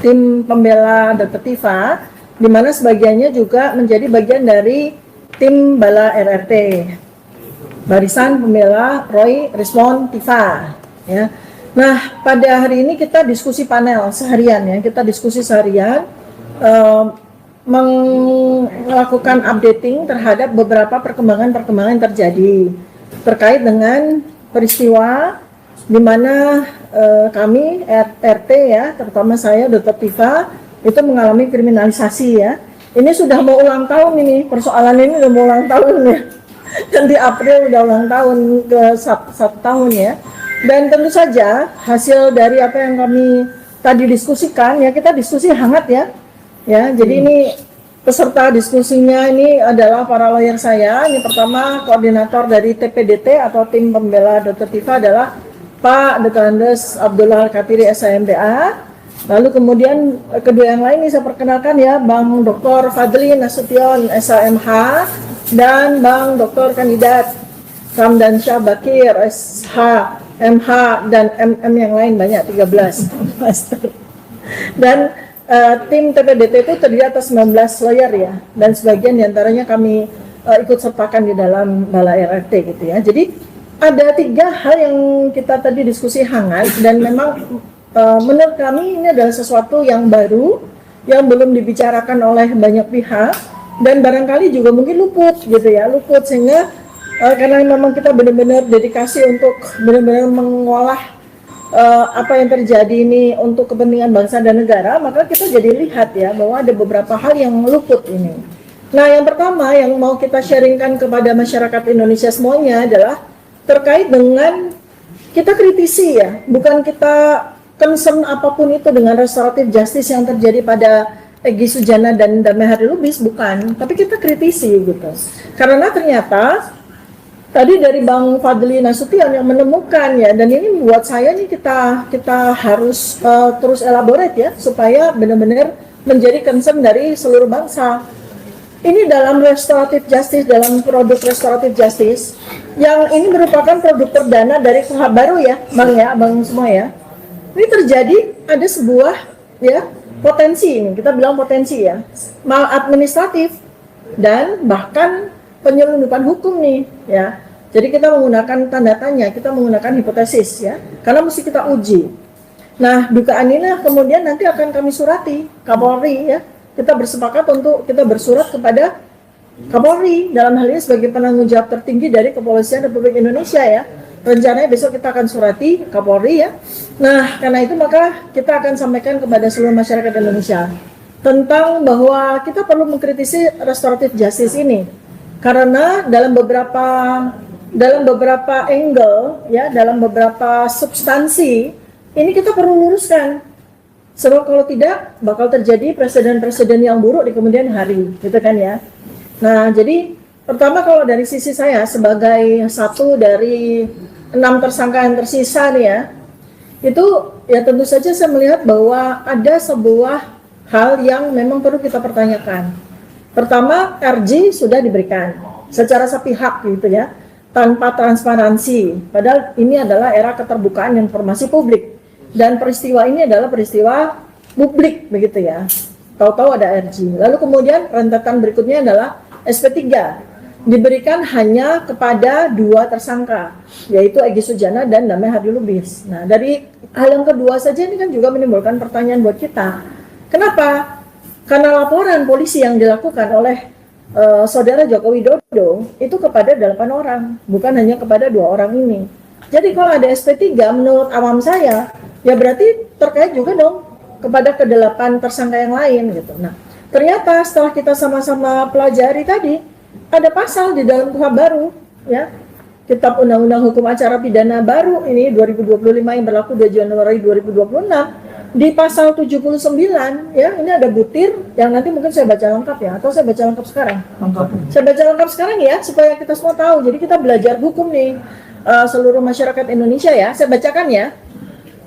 tim pembela Dr. Tifa, di mana sebagiannya juga menjadi bagian dari tim Bala RRT, Barisan Pembela Roy Rismond Tifa. Ya. Nah, pada hari ini kita diskusi panel seharian ya, kita diskusi seharian, melakukan updating terhadap beberapa perkembangan-perkembangan yang terjadi terkait dengan peristiwa di mana kami RT ya, terutama saya Dr. Tifa itu mengalami kriminalisasi ya. Ini sudah mau ulang tahun ini, persoalan ini udah mau ulang tahun ya. Dan di April udah ulang tahun ke satu tahun ya. Dan tentu saja hasil dari apa yang kami tadi diskusikan ya, kita diskusi hangat ya. Ya, jadi ini peserta diskusinya ini adalah para lawyer saya. Ini pertama koordinator dari TPDT atau tim pembela Dr. Tifa adalah Pak Dr. Andes Abdullah Al-Katiri SHMDA. Lalu kemudian kedua yang lain ini saya perkenalkan ya, Bang Dr. Fadli Nasution SHMH dan Bang Dr. Kandidat Ramdan Syah Bakir SH MH dan MM yang lain banyak 13 master. Dan tim TPDT itu terdiri atas 19 lawyer ya, dan sebagian diantaranya kami ikut sertakan di dalam Bala RRT gitu ya. Jadi ada 3 hal yang kita tadi diskusi hangat, dan memang menurut kami ini adalah sesuatu yang baru yang belum dibicarakan oleh banyak pihak, dan barangkali juga mungkin luput gitu ya, luput sehingga karena memang kita benar-benar dedikasi untuk benar-benar mengolah apa yang terjadi ini untuk kepentingan bangsa dan negara, maka kita jadi lihat ya bahwa ada beberapa hal yang luput ini. Nah, yang pertama yang mau kita sharingkan kepada masyarakat Indonesia semuanya adalah terkait dengan kita kritisi ya, bukan kita concern apapun itu dengan restoratif justice yang terjadi pada Egy Sujana dan Damai Hari Lubis, bukan, tapi kita kritisi gitu. Karena ternyata tadi dari Bang Fadli Nasution yang menemukan ya, dan ini buat saya nih kita harus terus elaborate ya, supaya benar-benar menjadi concern dari seluruh bangsa. Ini dalam restoratif justice, dalam produk restoratif justice, yang ini merupakan produk perdana dari KUHP baru ya, Bang semua ya. Ini terjadi ada sebuah ya potensi, ini kita bilang potensi ya, maladministratif dan bahkan penyelundupan hukum nih ya. Jadi kita menggunakan tanda tanya, kita menggunakan hipotesis ya, karena mesti kita uji. Nah, dugaan ini kemudian nanti akan kami surati Kapolri ya. Kita bersepakat untuk kita bersurat kepada Kapolri dalam hal ini sebagai penanggung jawab tertinggi dari Kepolisian Republik Indonesia ya. Rencananya besok kita akan surati Kapolri ya. Nah, karena itu maka kita akan sampaikan kepada seluruh masyarakat Indonesia tentang bahwa kita perlu mengkritisi restoratif justice ini. Karena dalam beberapa angle ya, dalam beberapa substansi ini kita perlu luruskan. Sebab kalau tidak bakal terjadi presiden-presiden yang buruk di kemudian hari, gitu kan ya. Nah, jadi pertama kalau dari sisi saya sebagai satu dari 6 tersangka yang tersisa nih ya, itu ya tentu saja saya melihat bahwa ada sebuah hal yang memang perlu kita pertanyakan. Pertama, RJ sudah diberikan secara sepihak gitu ya, tanpa transparansi. Padahal ini adalah era keterbukaan informasi publik. Dan peristiwa ini adalah peristiwa publik begitu ya. Tahu-tahu ada RJ. Lalu kemudian rentetan berikutnya adalah SP3. Diberikan hanya kepada 2 tersangka, yaitu Egy Sujana dan Damai Hari Lubis. Nah, dari hal yang kedua saja ini kan juga menimbulkan pertanyaan buat kita. Kenapa? Karena laporan polisi yang dilakukan oleh saudara Joko Widodo itu kepada 8 orang, bukan hanya kepada 2 orang ini. Jadi kalau ada SP3 menurut awam saya, ya berarti terkait juga dong kepada ke-8 tersangka yang lain gitu. Nah, ternyata setelah kita sama-sama pelajari tadi, ada pasal di dalam KUHP baru ya. Kitab Undang-Undang Hukum Acara Pidana baru ini 2025 yang berlaku 2 Januari 2026. Di pasal 79 ya, ini ada butir yang nanti mungkin saya baca lengkap ya, atau saya baca lengkap sekarang. Saya baca lengkap sekarang ya, supaya kita semua tahu. Jadi kita belajar hukum nih, seluruh masyarakat Indonesia ya. Saya bacakan ya.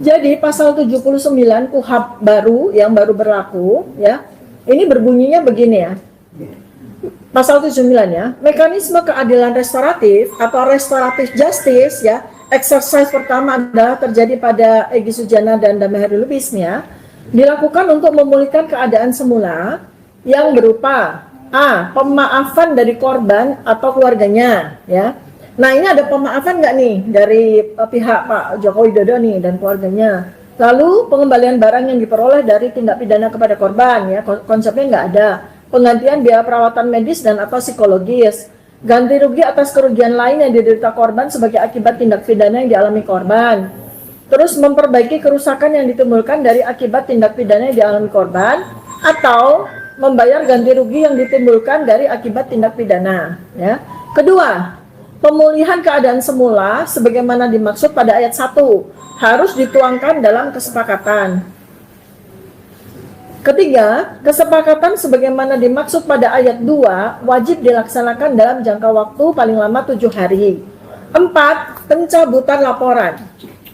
Jadi pasal 79 KUHP baru yang baru berlaku ya. Ini berbunyinya begini ya. Pasal 79 ya. Mekanisme keadilan restoratif atau restoratif justice ya. Exercise pertama adalah terjadi pada Egy Sujana dan Damai Hari Lubis ya. Dilakukan untuk memulihkan keadaan semula yang berupa A. Pemaafan dari korban atau keluarganya, ya. Nah, ini ada pemaafan nggak nih dari pihak Pak Joko Widodo nih dan keluarganya. Lalu pengembalian barang yang diperoleh dari tindak pidana kepada korban, ya, konsepnya nggak ada. Penggantian biaya perawatan medis dan atau psikologis, ganti rugi atas kerugian lain yang diderita korban sebagai akibat tindak pidana yang dialami korban. Terus memperbaiki kerusakan yang ditimbulkan dari akibat tindak pidana yang dialami korban, atau membayar ganti rugi yang ditimbulkan dari akibat tindak pidana. Ya. Kedua, pemulihan keadaan semula sebagaimana dimaksud pada ayat 1 harus dituangkan dalam kesepakatan. Ketiga, kesepakatan sebagaimana dimaksud pada ayat 2 wajib dilaksanakan dalam jangka waktu paling lama 7 hari. 4. Pencabutan laporan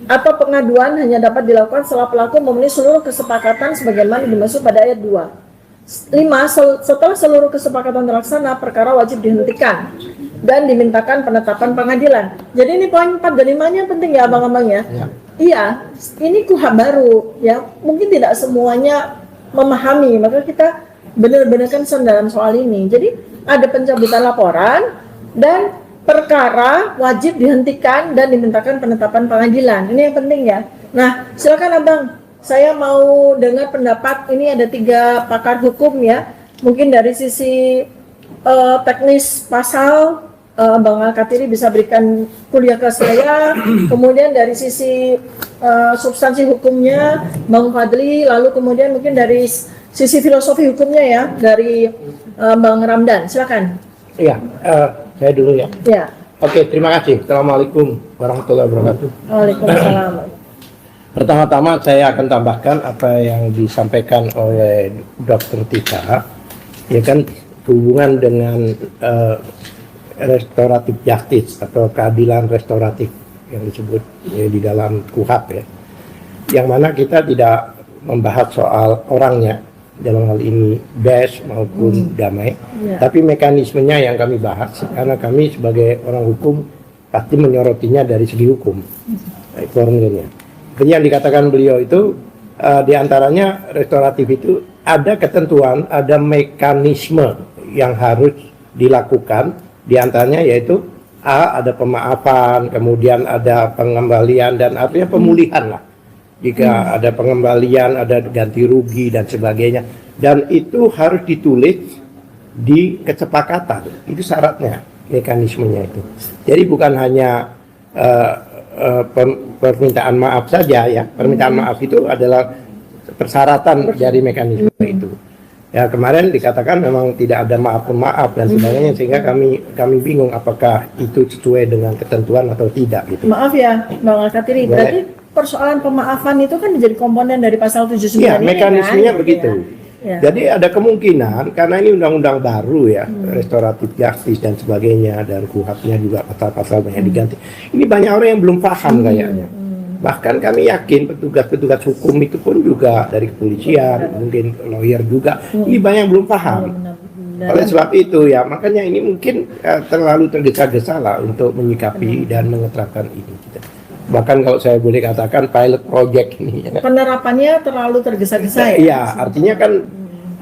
atau pengaduan hanya dapat dilakukan setelah pelaku memenuhi seluruh kesepakatan sebagaimana dimaksud pada ayat 2. 5. Setelah seluruh kesepakatan terlaksana, perkara wajib dihentikan dan dimintakan penetapan pengadilan. Jadi ini poin 4 dan 5-nya penting ya abang-abang ya. Iya, ini KUHP baru ya. Mungkin tidak semuanya memahami, maka kita benar-benar concern dalam soal ini. Jadi ada pencabutan laporan dan perkara wajib dihentikan dan dimintakan penetapan pengadilan. Ini yang penting ya. Nah, silakan abang, saya mau dengar pendapat. Ini ada 3 pakar hukum ya. Mungkin dari sisi teknis pasal, Bang Al-Katiri bisa berikan kuliah ke saya. Kemudian dari sisi substansi hukumnya, Bang Fadli. Lalu kemudian mungkin dari sisi filosofi hukumnya ya, dari Bang Ramdan. Silakan. Iya, saya dulu ya. Ya. Oke, terima kasih. Assalamualaikum warahmatullahi wabarakatuh. Waalaikumsalam. Pertama-tama saya akan tambahkan apa yang disampaikan oleh Dr. Tika, ya kan, hubungan dengan restoratif justice atau keadilan restoratif yang disebut ya, di dalam KUHP ya. Yang mana kita tidak membahas soal orangnya dalam hal ini bes maupun damai, tapi mekanismenya yang kami bahas karena kami sebagai orang hukum pasti menyorotinya dari segi hukum. Formulanya. Jadi yang dikatakan beliau itu diantaranya restoratif itu ada ketentuan, ada mekanisme yang harus dilakukan, diantaranya yaitu A, ada pemaafan, kemudian ada pengembalian dan artinya pemulihan lah. Jika ada pengembalian, ada ganti rugi dan sebagainya, dan itu harus ditulis di kesepakatan. Itu syaratnya, mekanismenya itu. Jadi bukan hanya permintaan maaf saja ya. Permintaan maaf itu adalah persyaratan dari mekanisme itu. Ya, kemarin dikatakan memang tidak ada maaf dan sebagainya, sehingga kami bingung apakah itu sesuai dengan ketentuan atau tidak gitu. Maaf ya, Bang Al-Katiri. Berarti persoalan pemaafan itu kan menjadi komponen dari pasal 79 ya, ini mekanismenya kan? begitu. Ya. Jadi ada kemungkinan karena ini undang-undang baru ya, restoratif justice dan sebagainya, dan KUHP-nya juga pasal-pasal banyak diganti. Ini banyak orang yang belum paham kayaknya. Bahkan kami yakin petugas-petugas hukum itu pun juga dari kepolisian, mungkin lawyer juga, ini banyak yang belum paham. Oleh sebab itu ya, makanya ini mungkin terlalu tergesa-gesa lah untuk menyikapi dan mengeterapkan ini. Bahkan kalau saya boleh katakan pilot project ini. Ya. Penerapannya terlalu tergesa-gesa ya? Iya, artinya kan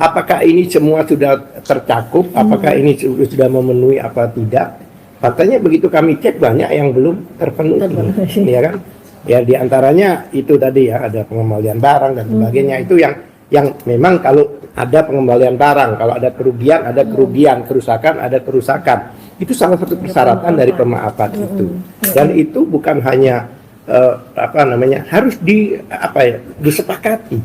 apakah ini semua sudah tercakup, apakah ini sudah memenuhi apa tidak. Faktanya begitu kami cek banyak yang belum terpenuhi, ya kan? Ya diantaranya itu tadi ya, ada pengembalian barang dan sebagainya. Itu yang memang kalau ada pengembalian barang, kalau ada kerugian, kerusakan, ada kerusakan. Itu salah satu persyaratan dari pemaafan itu. Dan itu bukan hanya harus disepakati,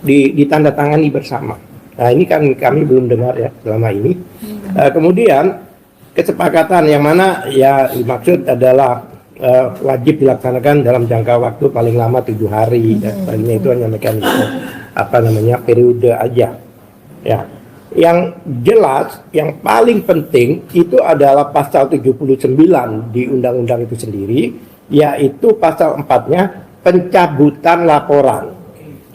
ditandatangani bersama. Nah, ini kan kami belum dengar ya selama ini. Kemudian kesepakatan yang mana ya dimaksud adalah wajib dilaksanakan dalam jangka waktu paling lama 7 hari dan sebagainya. Itu hanya mekanisme periode aja ya. Yang jelas yang paling penting itu adalah pasal 79 di undang-undang itu sendiri, yaitu pasal 4-nya pencabutan laporan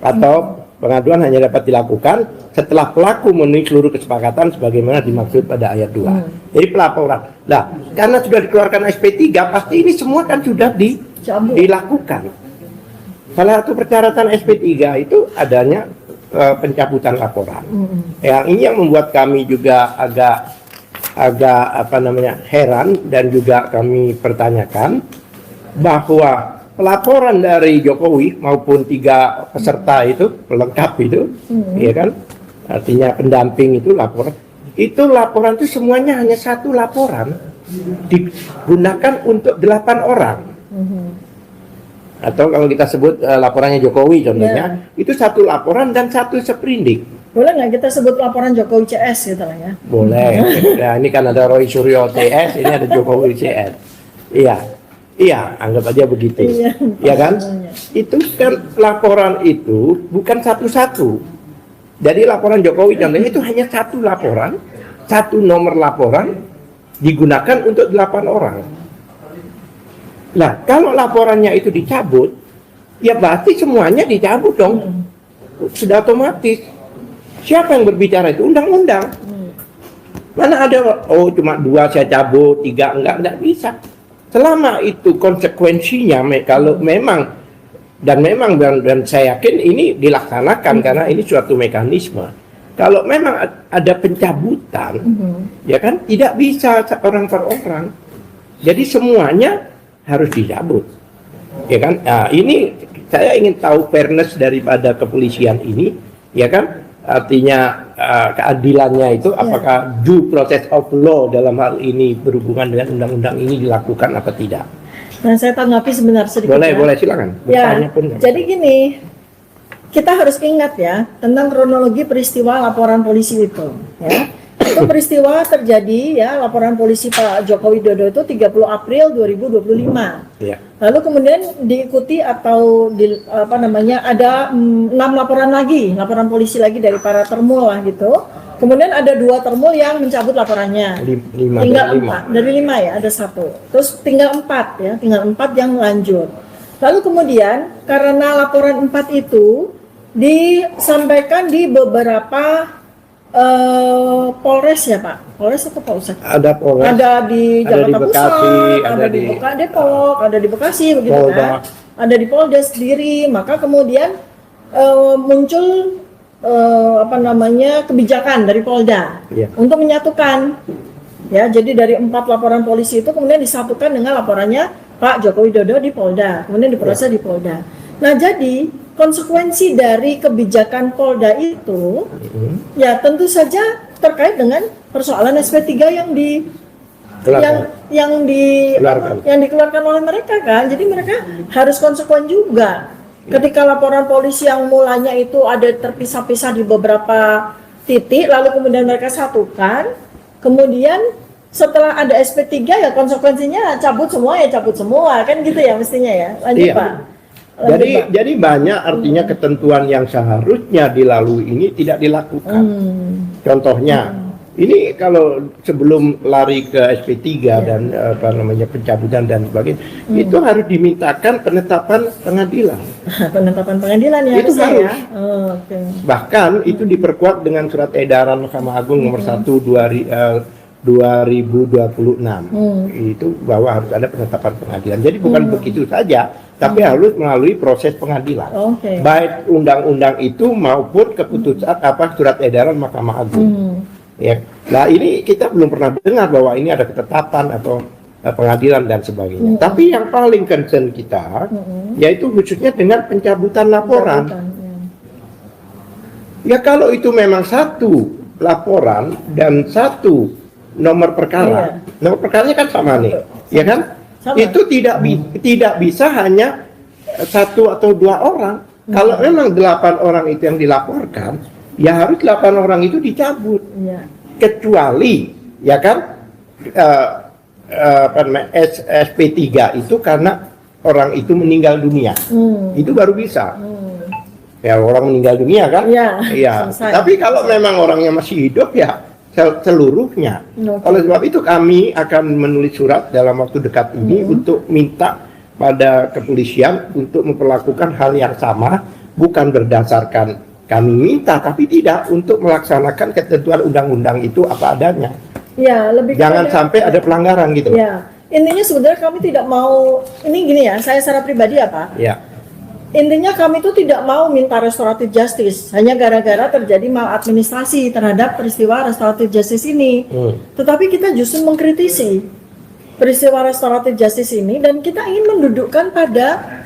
atau pengaduan hanya dapat dilakukan setelah pelaku memenuhi seluruh kesepakatan sebagaimana dimaksud pada ayat 2. Jadi pelaporan. Nah, karena sudah dikeluarkan SP3, pasti ini semua kan sudah dilakukan. Salah satu persyaratan SP3 itu adanya pencabutan laporan. Yang ini yang membuat kami juga agak heran dan juga kami pertanyakan bahwa pelaporan dari Jokowi maupun 3 peserta itu pelengkap itu, ya kan, artinya pendamping itu laporan itu semuanya hanya 1 laporan digunakan untuk 8 orang. Atau kalau kita sebut laporannya Jokowi contohnya, itu 1 laporan dan 1 sprindik. Boleh nggak kita sebut laporan Jokowi CS gitu lah ya? Boleh. Nah, ini kan ada Roy Suryo CS, ini ada Jokowi CS. Iya, anggap aja begitu. Iya kan? Itu kan laporan itu bukan satu-satu. Jadi laporan Jokowi contohnya itu hanya 1 laporan, 1 nomor laporan digunakan untuk 8 orang. Nah, kalau laporannya itu dicabut, ya berarti semuanya dicabut dong. Sudah otomatis. Siapa yang berbicara itu? Undang-undang. Mana ada, oh cuma 2 saya cabut, 3 enggak bisa. Selama itu konsekuensinya, kalau memang dan saya yakin ini dilaksanakan karena ini suatu mekanisme. Kalau memang ada pencabutan, ya kan tidak bisa orang per orang. Jadi semuanya harus dicabut, ya kan? Nah, ini saya ingin tahu fairness daripada kepolisian ini, ya kan? Artinya keadilannya itu apakah due process of law dalam hal ini berhubungan dengan undang-undang ini dilakukan apa tidak? Nah, saya tanggapi sebentar sedikit. Boleh silakan. Ya, jadi gini, kita harus ingat ya tentang kronologi peristiwa laporan polisi itu, ya. Itu peristiwa terjadi ya, laporan polisi Pak Joko Widodo itu 30 April 2025. Ya. Lalu kemudian diikuti atau ada 6 laporan lagi, laporan polisi lagi dari para termul lah gitu. Kemudian ada 2 termul yang mencabut laporannya. Tinggal 4 dari 5 ya, ada 1. Terus tinggal 4 ya, tinggal 4 yang lanjut. Lalu kemudian karena laporan 4 itu disampaikan di beberapa Polres ya Pak, Polres atau Polsek? Ada Polres. Ada di Jakarta Pusat, ada di Depok, ada di Bekasi begitu kan? Ada di Polda sendiri. Maka kemudian muncul kebijakan dari Polda untuk menyatukan. Ya, jadi dari 4 laporan polisi itu kemudian disatukan dengan laporannya Pak Joko Widodo di Polda, kemudian diproses di Polda. Nah, jadi konsekuensi dari kebijakan Polda itu ya tentu saja terkait dengan persoalan SP3 yang dikeluarkan oleh mereka kan. Jadi mereka harus konsekuen juga. Ketika laporan polisi yang mulanya itu ada terpisah-pisah di beberapa titik, lalu kemudian mereka satukan, kemudian setelah ada SP3 ya konsekuensinya cabut semua kan gitu ya mestinya ya. Lanjut Pak. Jadi banyak artinya ketentuan yang seharusnya dilalui ini tidak dilakukan. Contohnya, ini kalau sebelum lari ke SP3 dan pencabutan dan sebagainya, itu harus dimintakan penetapan pengadilan. Penetapan pengadilan ya itu harus. Ya? Bahkan itu diperkuat dengan surat edaran Mahkamah Agung nomor 1 2026 itu bahwa harus ada penetapan pengadilan. Jadi bukan begitu saja, tapi harus melalui proses pengadilan. Baik undang-undang itu maupun keputusan surat edaran Mahkamah Agung. Ya. Nah, ini kita belum pernah dengar bahwa ini ada ketetapan atau pengadilan dan sebagainya. Tapi yang paling concern kita yaitu khususnya dengan pencabutan laporan. Ya kalau itu memang 1 laporan dan 1 nomor perkara, nomor perkaranya kan sama nih, ya kan? Sama. Itu tidak bisa hanya 1 atau 2 orang. Kalau memang 8 orang itu yang dilaporkan, ya harus 8 orang itu dicabut. Kecuali, ya kan? SP3 itu karena orang itu meninggal dunia, itu baru bisa. Ya orang meninggal dunia kan? Iya. Tapi kalau memang orangnya masih hidup ya seluruhnya. Oleh sebab itu kami akan menulis surat dalam waktu dekat ini untuk minta pada kepolisian untuk memperlakukan hal yang sama, bukan berdasarkan kami minta, tapi tidak untuk melaksanakan ketentuan undang-undang itu apa adanya. Ya, jangan sampai ada pelanggaran gitu. Ya, intinya sebenarnya kami tidak mau, ini gini ya, saya secara pribadi ya Pak. Ya. intinya kami itu tidak mau minta restoratif justice hanya gara-gara terjadi maladministrasi terhadap peristiwa restoratif justice ini. Tetapi kita justru mengkritisi peristiwa restoratif justice ini dan kita ingin mendudukkan pada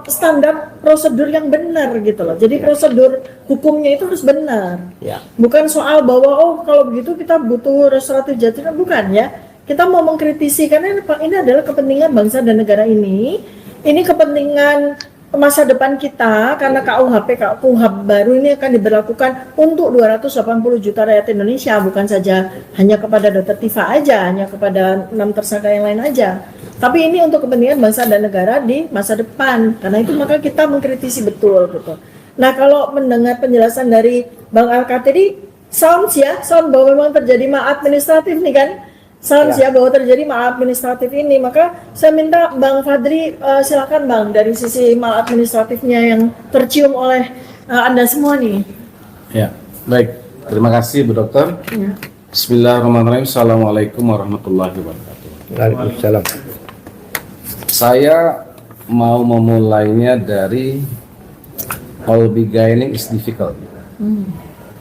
standar prosedur yang benar gitu loh. Jadi prosedur hukumnya itu harus benar. Ya. Bukan soal bahwa oh kalau begitu kita butuh restoratif justice, bukan ya. Kita mau mengkritisi karena ini adalah kepentingan bangsa dan negara ini. Ini kepentingan masa depan kita karena KUHP baru ini akan diberlakukan untuk 280 juta rakyat Indonesia, bukan saja hanya kepada Dr. Tifa aja, hanya kepada 6 tersangka yang lain aja. Tapi ini untuk kepentingan bangsa dan negara di masa depan. Karena itu maka kita mengkritisi betul gitu. Nah, kalau mendengar penjelasan dari Bang Al-Katiri, sound bahwa memang terjadi maladministratif nih kan? Ya, bahwa terjadi maladministratif ini, maka saya minta Bang Fadri silakan Bang dari sisi maladministratifnya yang tercium oleh Anda semua nih. Ya, baik. Terima kasih Bu Dokter. Ya. Bismillahirrahmanirrahim. Assalamualaikum warahmatullahi wabarakatuh. Waalaikumsalam. Saya mau memulainya dari all beginning is difficult.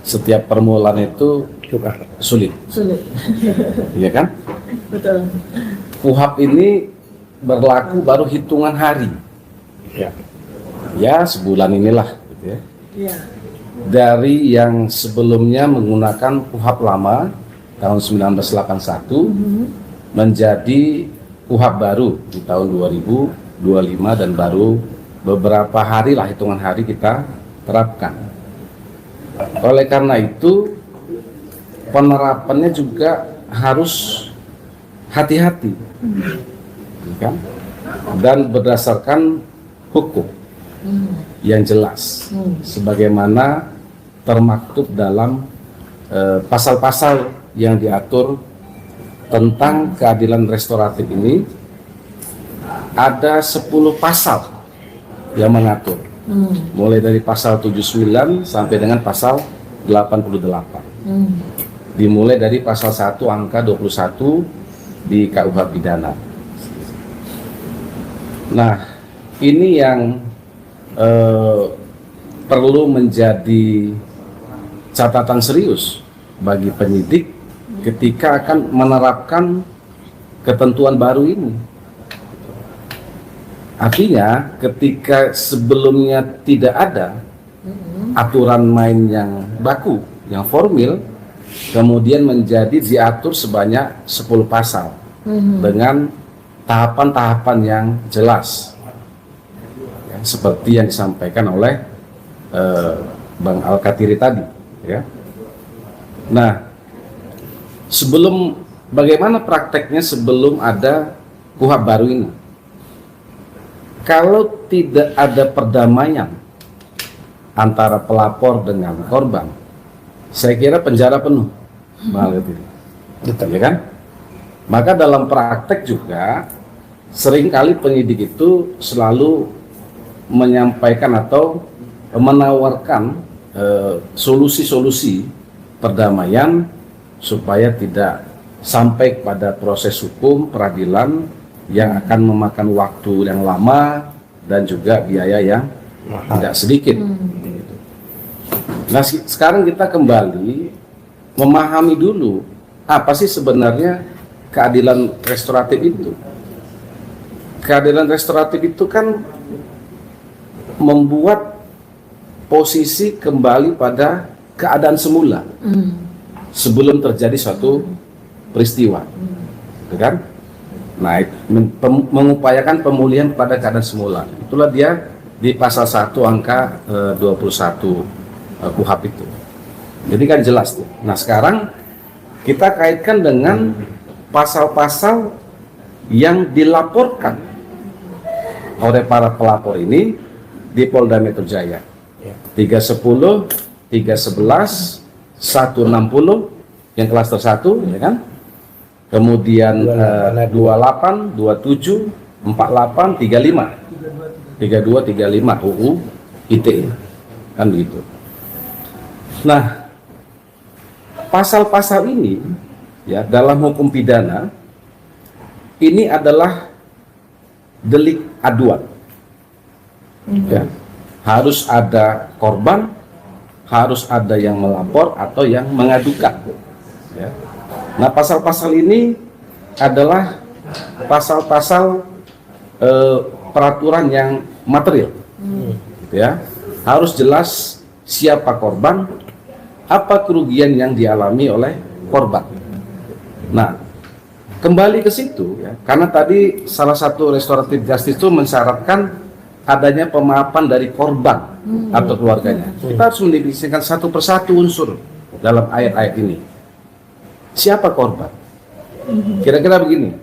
Setiap permulaan itu sulit. Iya kan? Betul. KUHP ini berlaku baru hitungan hari. Ya, sebulan inilah gitu ya. Iya. Dari yang sebelumnya menggunakan KUHP lama tahun 1981 menjadi KUHP baru di tahun 2025 dan baru beberapa hari lah, hitungan hari kita terapkan. Oleh karena itu penerapannya juga harus hati-hati, kan? Dan berdasarkan hukum yang jelas, sebagaimana termaktub dalam pasal-pasal yang diatur tentang keadilan restoratif ini. Ada 10 pasal yang mengatur, mulai dari pasal 79 sampai dengan pasal 88. Dimulai dari pasal 1 angka 21 di KUH pidana. Nah, ini yang perlu menjadi catatan serius bagi penyidik ketika akan menerapkan ketentuan baru ini. Artinya ketika sebelumnya tidak ada aturan main yang baku, yang formil, kemudian menjadi diatur sebanyak 10 pasal dengan tahapan-tahapan yang jelas, ya, seperti yang disampaikan oleh Bang Al-Katiri tadi, ya. Nah, bagaimana prakteknya sebelum ada KUHP baru ini? Kalau tidak ada perdamaian antara pelapor dengan korban, saya kira penjara penuh, ya kan? Maka dalam praktek juga seringkali penyidik itu selalu menyampaikan atau menawarkan solusi-solusi perdamaian supaya tidak sampai pada proses hukum peradilan yang akan memakan waktu yang lama dan juga biaya yang tidak sedikit. Nah, sekarang kita kembali memahami dulu apa sih sebenarnya keadilan restoratif itu. Keadilan restoratif itu kan membuat posisi kembali pada keadaan semula sebelum terjadi suatu peristiwa, kan? Nah, mengupayakan pemulihan pada keadaan semula. Itulah dia di pasal 1 angka 21 KUHP itu. Jadi kan jelas tuh. Nah, sekarang kita kaitkan dengan pasal-pasal yang dilaporkan oleh para pelapor ini di Polda Metro Jaya. 310, 311, 160 yang klaster 1, ya kan? Kemudian 28, 27, 48, 35, 32, 35 UU ITE, kan begitu. Nah, pasal-pasal ini ya dalam hukum pidana ini adalah delik aduan. Ya. Harus ada korban, harus ada yang melapor atau yang mengadukan. Ya. Nah, pasal-pasal ini adalah pasal-pasal peraturan yang material. Ya, harus jelas siapa korban, apa kerugian yang dialami oleh korban. Nah, kembali ke situ ya, karena tadi salah satu restoratif justice itu mensyaratkan adanya pemaafan dari korban atau keluarganya. Kita harus mendefinisikan satu persatu unsur dalam ayat-ayat ini. Siapa korban? Kira-kira begini.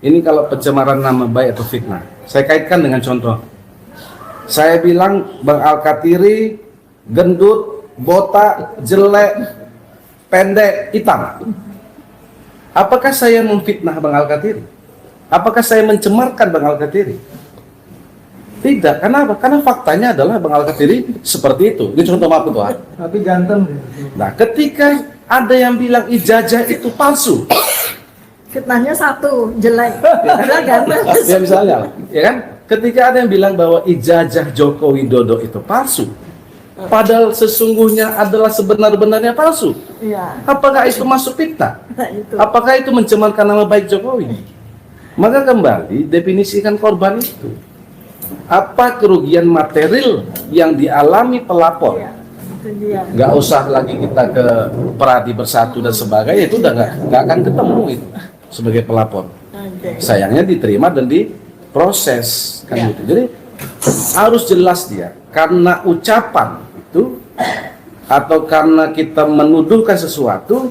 Ini kalau pencemaran nama baik atau fitnah. Saya kaitkan dengan contoh. Saya bilang Bang Al-Katiri gendut, botak, jelek, pendek, hitam. Apakah saya memfitnah Bang Al-Katiri? Apakah saya mencemarkan Bang Al-Katiri? Tidak. Kenapa? Karena faktanya adalah Bang Al-Katiri seperti itu. Ini contoh maaf Tuhan. Tapi ganteng. Nah, ketika ada yang bilang ijazah itu palsu, Fitnahnya satu, jelek. Dia ganteng. ya misalnya, ya kan? Ketika ada yang bilang bahwa ijazah Joko Widodo itu palsu, padahal sesungguhnya adalah sebenar-benarnya palsu. Iya. Apakah itu masuk fitnah? Nah, itu. Apakah itu mencemarkan nama baik Jokowi? Maka kembali definisikan korban itu. Apa kerugian material yang dialami pelapor? Iya, itu dia. Nggak usah lagi kita ke Peradi Bersatu dan sebagainya, itu udah nggak akan ketemu itu sebagai pelapor. Oke. Sayangnya diterima dan diproses kan Ya. gitu. Jadi harus jelas dia karena ucapan itu atau karena kita menuduhkan sesuatu,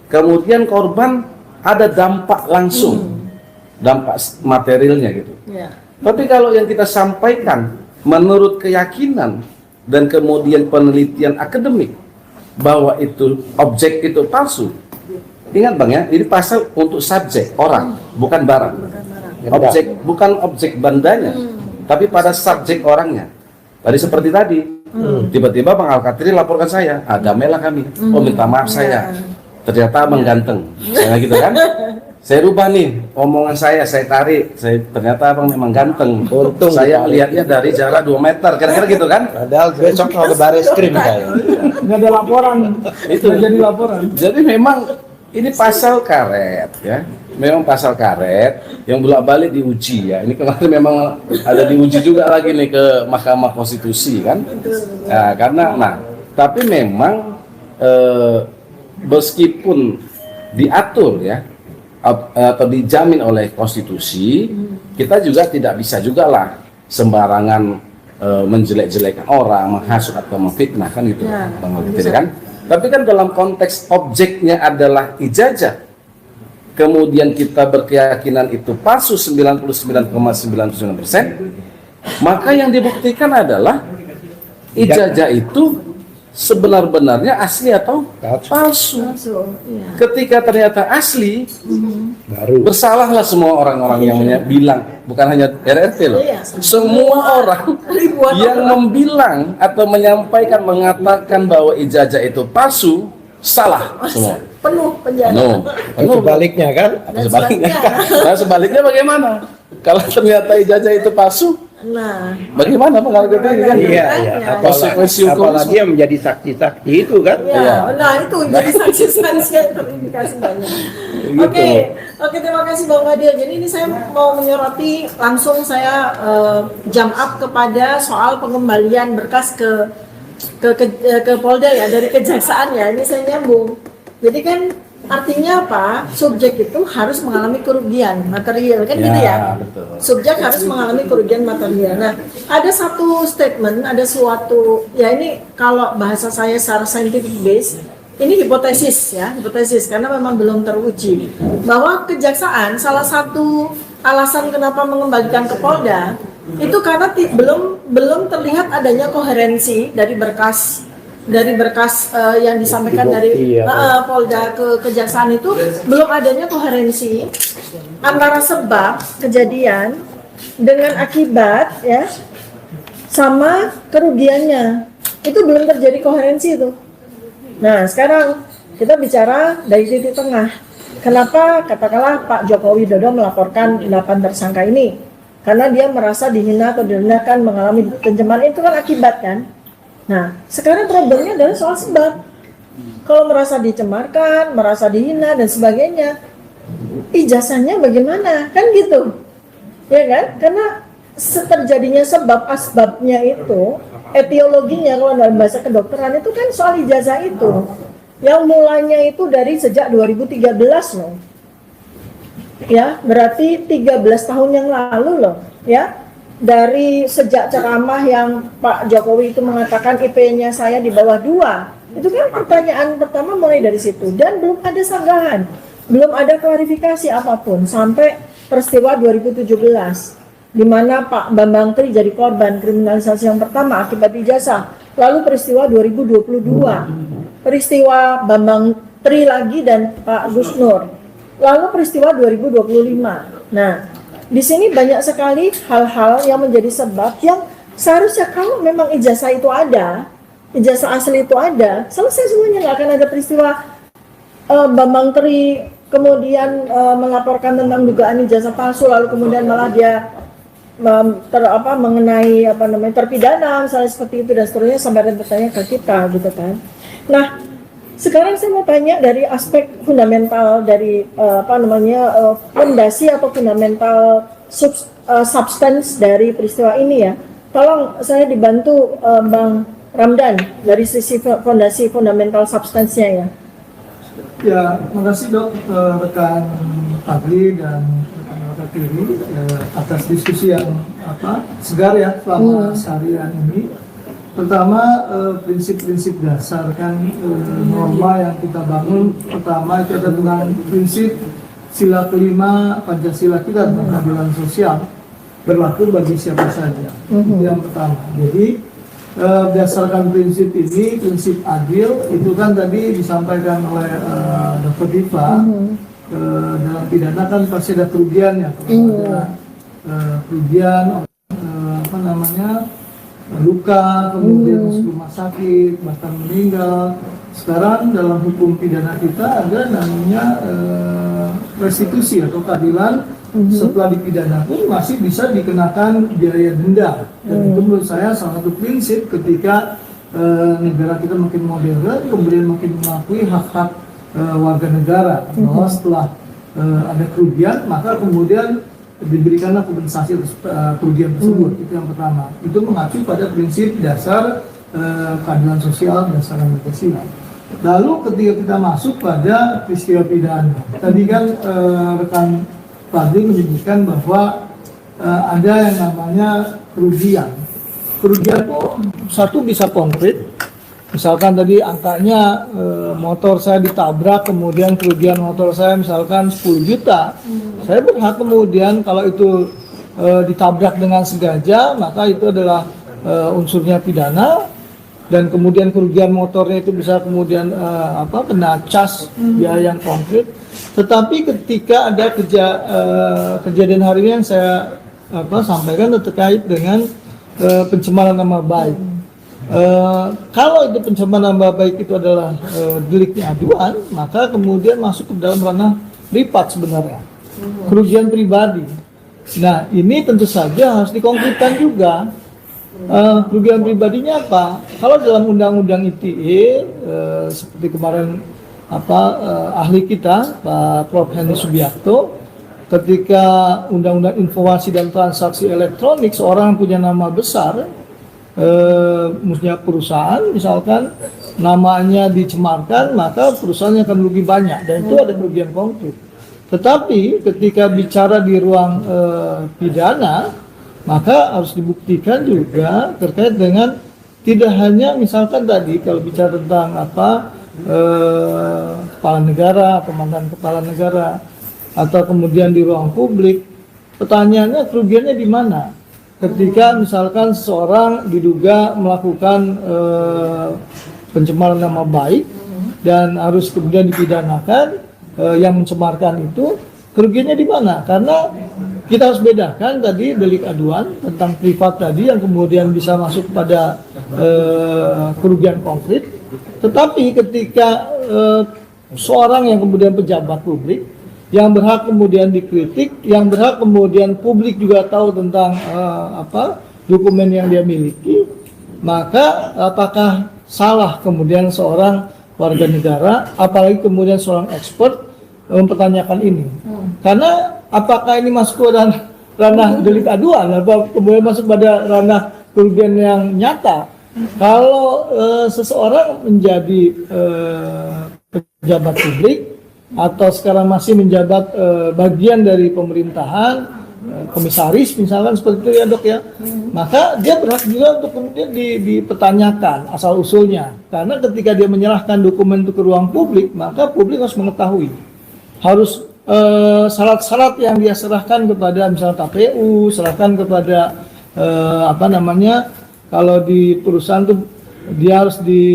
kemudian korban ada dampak langsung, dampak materialnya gitu. Ya. Tapi kalau yang kita sampaikan menurut keyakinan dan kemudian penelitian akademik bahwa itu objek itu palsu, ingat Bang ya, ini pasal untuk subjek orang, bukan barang. Objek bukan objek bandanya, tapi pada subjek orangnya. Tadi seperti tadi, tiba-tiba Bang Al-Katiri laporkan saya, damailah kami. Oh minta maaf saya, ternyata Abang ganteng, saya gitu kan? Saya rubah nih omongan saya tarik, ternyata Abang memang ganteng. Untung Saya lihatnya dari jarak 2 meter, kira-kira gitu kan? Padahal besok mau ke baris krim saya. Nggak ada laporan. Itu. Nggak jadi laporan. Jadi memang ini pasal karet ya, memang pasal karet yang bolak-balik diuji ya. Ini kemarin memang ada diuji juga lagi nih ke Mahkamah Konstitusi kan. Nah, tapi memang meskipun diatur ya atau dijamin oleh konstitusi, kita juga tidak bisa juga lah sembarangan menjelek-jelekan orang, menghasut atau memfitnah kan gitu, Ya, Bang Aldi, bisa. kan? Tapi kan dalam konteks objeknya adalah ijazah, kemudian kita berkeyakinan itu palsu 99,99%, maka yang dibuktikan adalah ijazah itu sebenar-benarnya asli atau palsu. Langsung. Iya. Ketika ternyata asli, Baru. bersalahlah semua orang-orang yang bilang, bukan hanya RRT loh, Iya. semua orang Ribuan yang orang. membilang atau menyampaikan, mengatakan bahwa ijazah itu palsu, salah semua. Penuh penjara. No, Sebaliknya kan? Atau sebaliknya. Nah, sebaliknya bagaimana? Kalau ternyata ijazah itu palsu, Nah, bagaimana pengaruh kan? Iya, iya. Makanya. Konsekuensi hukum Apalagi yang menjadi saksi-saksi itu kan? ya, Iya. nah itu jadi saksi-saksi yang terindikasi banyak. Gitu. Oke, terima kasih Bang Fadil. Jadi ini saya mau menyoroti langsung saya jump up kepada soal pengembalian berkas ke Polda ya, dari kejaksaan ya. Ini saya nyambung. Jadi kan artinya apa? Subjek itu harus mengalami kerugian material kan gitu ya. Betul. Subjek harus mengalami kerugian material. Nah, ada satu statement, ada suatu, ya ini kalau bahasa saya secara scientific base, ini hipotesis ya, hipotesis karena memang belum teruji. Bahwa kejaksaan salah satu alasan kenapa mengembalikan ke Polda itu karena belum terlihat adanya koherensi dari berkas yang disampaikan dari Bukti, ya. Polda ke kejaksaan itu belum adanya koherensi antara sebab kejadian dengan akibat ya sama kerugiannya, itu belum terjadi koherensi itu. Nah sekarang kita bicara dari titik tengah. Kenapa katakanlah Pak Joko Widodo melaporkan 8 tersangka ini? karena dia merasa dihina atau direndahkan, mengalami pencemaran, itu kan akibat kan. Nah, sekarang problemnya adalah soal sebab. Kalau merasa dicemarkan, merasa dihina dan sebagainya, ijazahnya bagaimana? Kan gitu. Ya kan? Karena terjadinya sebab asbabnya itu, etiologinya kalau dalam bahasa kedokteran itu kan soal ijazah itu. Yang mulanya itu dari sejak 2013 loh. Ya, berarti 13 tahun yang lalu loh, ya. Dari sejak ceramah yang Pak Jokowi itu mengatakan IP-nya saya di bawah 2. Itu kan pertanyaan pertama mulai dari situ, dan belum ada sanggahan, belum ada klarifikasi apapun sampai peristiwa 2017 di mana Pak Bambang Tri jadi korban kriminalisasi yang pertama akibat ijazah. Lalu peristiwa 2022, peristiwa Bambang Tri lagi dan Pak Gus Nur. Lalu peristiwa 2025. Nah, di sini banyak sekali hal-hal yang menjadi sebab yang seharusnya kalau memang ijazah itu ada, ijazah asli itu ada, selesai semuanya, nggak akan ada peristiwa Bambang Tri kemudian melaporkan tentang dugaan ijazah palsu, lalu kemudian malah dia mengenai terpidana misalnya seperti itu dan seterusnya, sampai ada bertanya ke kita gitu kan. Nah, sekarang saya mau tanya dari aspek fundamental dari fondasi atau fundamental substance dari peristiwa ini ya. Tolong saya dibantu Bang Ramdan dari sisi fondasi fundamental substance-nya ya. Ya, makasih Dok, rekan Fadli dan rekan Kiri atas diskusi yang segar ya selama seharian ini. Pertama, prinsip-prinsip dasar kan, norma yang kita bangun. Pertama itu ada tentang prinsip sila kelima Pancasila kita tentang keadilan sosial berlaku bagi siapa saja. Itu yang pertama. Jadi berdasarkan prinsip ini, prinsip adil itu kan tadi disampaikan oleh Dr. Diva, dalam pidana kan pasti ada kerugian ya, kerugian luka, kemudian masuk rumah sakit, bahkan meninggal. Sekarang dalam hukum pidana kita ada namanya restitusi atau keadilan. Setelah dipidana pun masih bisa dikenakan biaya denda. Dan itu menurut saya salah satu prinsip ketika negara kita makin modern, kemudian makin mengakui hak-hak warga negara, bahwa setelah ada kerugian maka kemudian diberikanlah kompensasi atas kerugian tersebut. Itu yang pertama. Itu mengacu pada prinsip dasar keadilan sosial berdasarkan Pancasila. Lalu ketika kita masuk pada peristiwa pidana, tadi kan rekan Fadli menyebutkan bahwa ada yang namanya kerugian. Kerugian itu satu bisa konkret. Misalkan tadi angkanya motor saya ditabrak, kemudian kerugian motor saya misalkan 10 juta. Saya berhak kemudian kalau itu ditabrak dengan sengaja, maka itu adalah unsurnya pidana. Dan kemudian kerugian motornya itu bisa kemudian kena cas biaya yang konkret. Tetapi ketika ada kejadian hari ini yang saya sampaikan terkait dengan pencemaran nama baik. Kalau itu pencemaran nama baik itu adalah deliknya aduan, maka kemudian masuk ke dalam ranah privat sebenarnya, kerugian pribadi. Nah, ini tentu saja harus dikonkretkan juga. Kerugian pribadinya apa? Kalau dalam undang-undang ITE seperti kemarin ahli kita Pak Prof. Henry Subiakto, ketika undang-undang informasi dan transaksi elektronik, seorang yang punya nama besar, maksudnya perusahaan misalkan namanya dicemarkan, maka perusahaannya akan rugi banyak, dan itu ada kerugian konkret. Tetapi ketika bicara di ruang pidana, maka harus dibuktikan juga terkait dengan tidak hanya misalkan tadi kalau bicara tentang kepala negara, mantan kepala negara, atau kemudian di ruang publik, pertanyaannya kerugiannya di mana? Ketika misalkan seseorang diduga melakukan pencemaran nama baik dan harus kemudian dipidanakan, yang mencemarkan itu kerugiannya di mana? Karena kita harus bedakan tadi delik aduan tentang privat tadi yang kemudian bisa masuk pada kerugian konkret. Tetapi ketika seorang yang kemudian pejabat publik yang berhak kemudian dikritik, yang berhak kemudian publik juga tahu tentang dokumen yang dia miliki, maka apakah salah kemudian seorang warga negara, apalagi kemudian seorang expert mempertanyakan ini? Karena apakah ini masuk ke ranah delik aduan, atau kemudian masuk pada ranah kerugian yang nyata? Kalau seseorang menjadi pejabat publik atau sekarang masih menjabat bagian dari pemerintahan, komisaris misalkan seperti itu ya dok ya, maka dia berhak juga untuk kemudian dipertanyakan asal usulnya, karena ketika dia menyerahkan dokumen itu ke ruang publik, maka publik harus mengetahui, harus syarat-syarat yang dia serahkan kepada misalnya KPU, serahkan kepada kalau di perusahaan itu dia harus di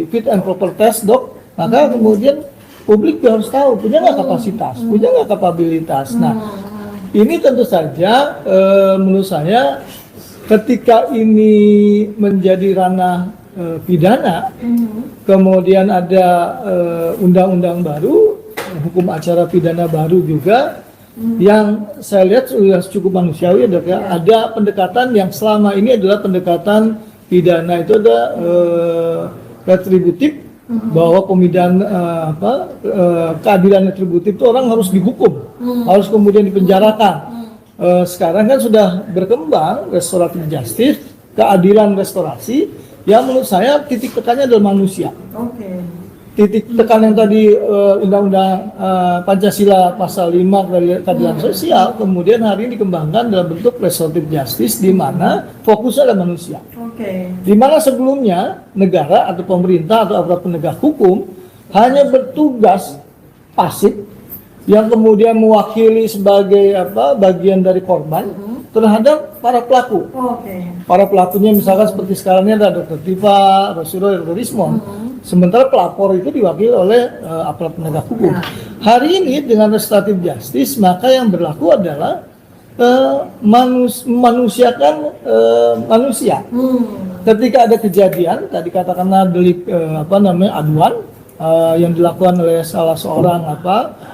fit and proper test dok, maka kemudian publik harus tahu punya nggak kapasitas, punya nggak kapabilitas. Nah, ini tentu saja menurut saya ketika ini menjadi ranah pidana, kemudian ada undang-undang baru, hukum acara pidana baru juga, yang saya lihat sudah cukup manusiawi dok ya. Ada pendekatan yang selama ini adalah pendekatan pidana itu ada retributif, bahwa pemidana keadilan retributif itu orang harus dihukum, harus kemudian dipenjarakan. Sekarang kan sudah berkembang restoratif justice, keadilan restorasi, yang menurut saya titik tekannya adalah manusia. Titik tekan yang tadi Undang-Undang Pancasila pasal 5 keadilan sosial, kemudian hari ini dikembangkan dalam bentuk restoratif justice, di mana fokusnya adalah manusia. Di mana sebelumnya negara atau pemerintah atau aparat penegak hukum hanya bertugas pasif yang kemudian mewakili sebagai bagian dari korban terhadap para pelaku. Para pelakunya misalkan seperti sekarang ini ada Dr. Tifa, Rosyuro, Dr. Rismon. Sementara pelapor itu diwakili oleh aparat penegak hukum. Hari ini dengan restoratif justice, maka yang berlaku adalah manusiakan manusia. Ketika ada kejadian, tadi katakanlah delik aduan yang dilakukan oleh salah seorang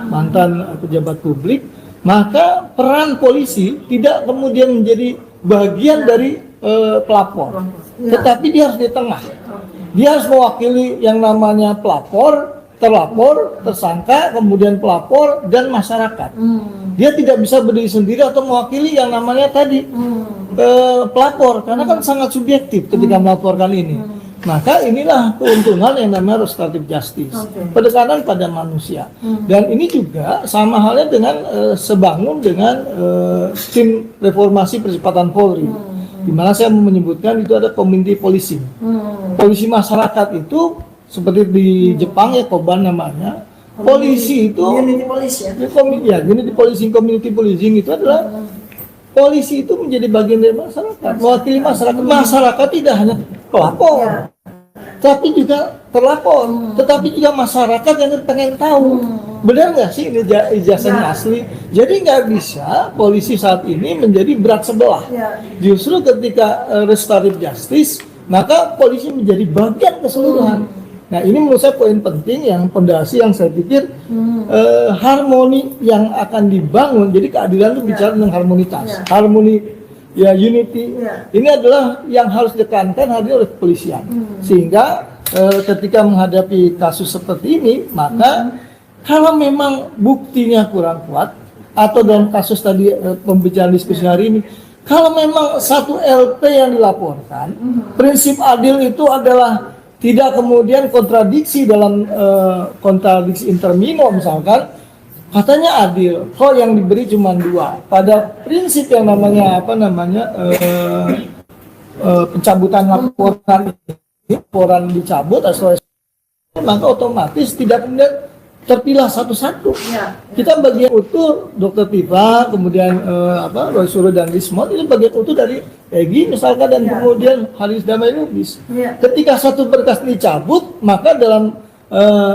mantan pejabat publik, maka peran polisi tidak kemudian menjadi bagian dari pelapor, tetapi dia harus di tengah. Dia harus mewakili yang namanya pelapor, terlapor, tersangka, kemudian pelapor, dan masyarakat. Dia tidak bisa berdiri sendiri atau mewakili yang namanya tadi pelapor, karena kan sangat subjektif ketika melaporkan ini. Maka inilah keuntungan yang namanya restoratif justice, pendekatan pada manusia. Dan ini juga sama halnya dengan sebangun dengan tim reformasi percepatan Polri, di mana saya menyebutkan itu ada community policing. Polisi masyarakat itu seperti di Jepang ya, Koban namanya. Polisi itu unity police ya. Unity policing, community policing itu adalah polisi itu menjadi bagian dari masyarakat, mewakili masyarakat. Masyarakat tidak hanya pelapor, tapi juga terlapor, tetapi juga masyarakat yang pengen tahu benar nggak sih ini ijazahnya asli. Jadi nggak bisa polisi saat ini menjadi berat sebelah. Justru ketika restoratif justice, maka polisi menjadi bagian keseluruhan. Nah, ini menurut saya poin penting yang pondasi yang saya pikir harmoni yang akan dibangun. Jadi keadilan itu bicara tentang harmonitas, harmoni ya, unity. Ini adalah yang harus ditekankan hari oleh kepolisian. Sehingga ketika menghadapi kasus seperti ini, maka kalau memang buktinya kurang kuat, atau dalam kasus tadi pembicaraan diskusi hari ini, kalau memang satu LP yang dilaporkan, prinsip adil itu adalah tidak kemudian kontradiksi dalam kontradiksi intermino misalkan, katanya adil, kok yang diberi cuma 2. Pada prinsip yang namanya pencabutan laporan dicabut atau maka otomatis tidak kemudian terpilah satu-satu. Kita bagian utuh Dr. Tifa, kemudian Rosyuro dan Rismon itu bagian utuh dari Egy misalkan, dan kemudian Haris Damai Lubis. Ketika satu berkas dicabut, maka dalam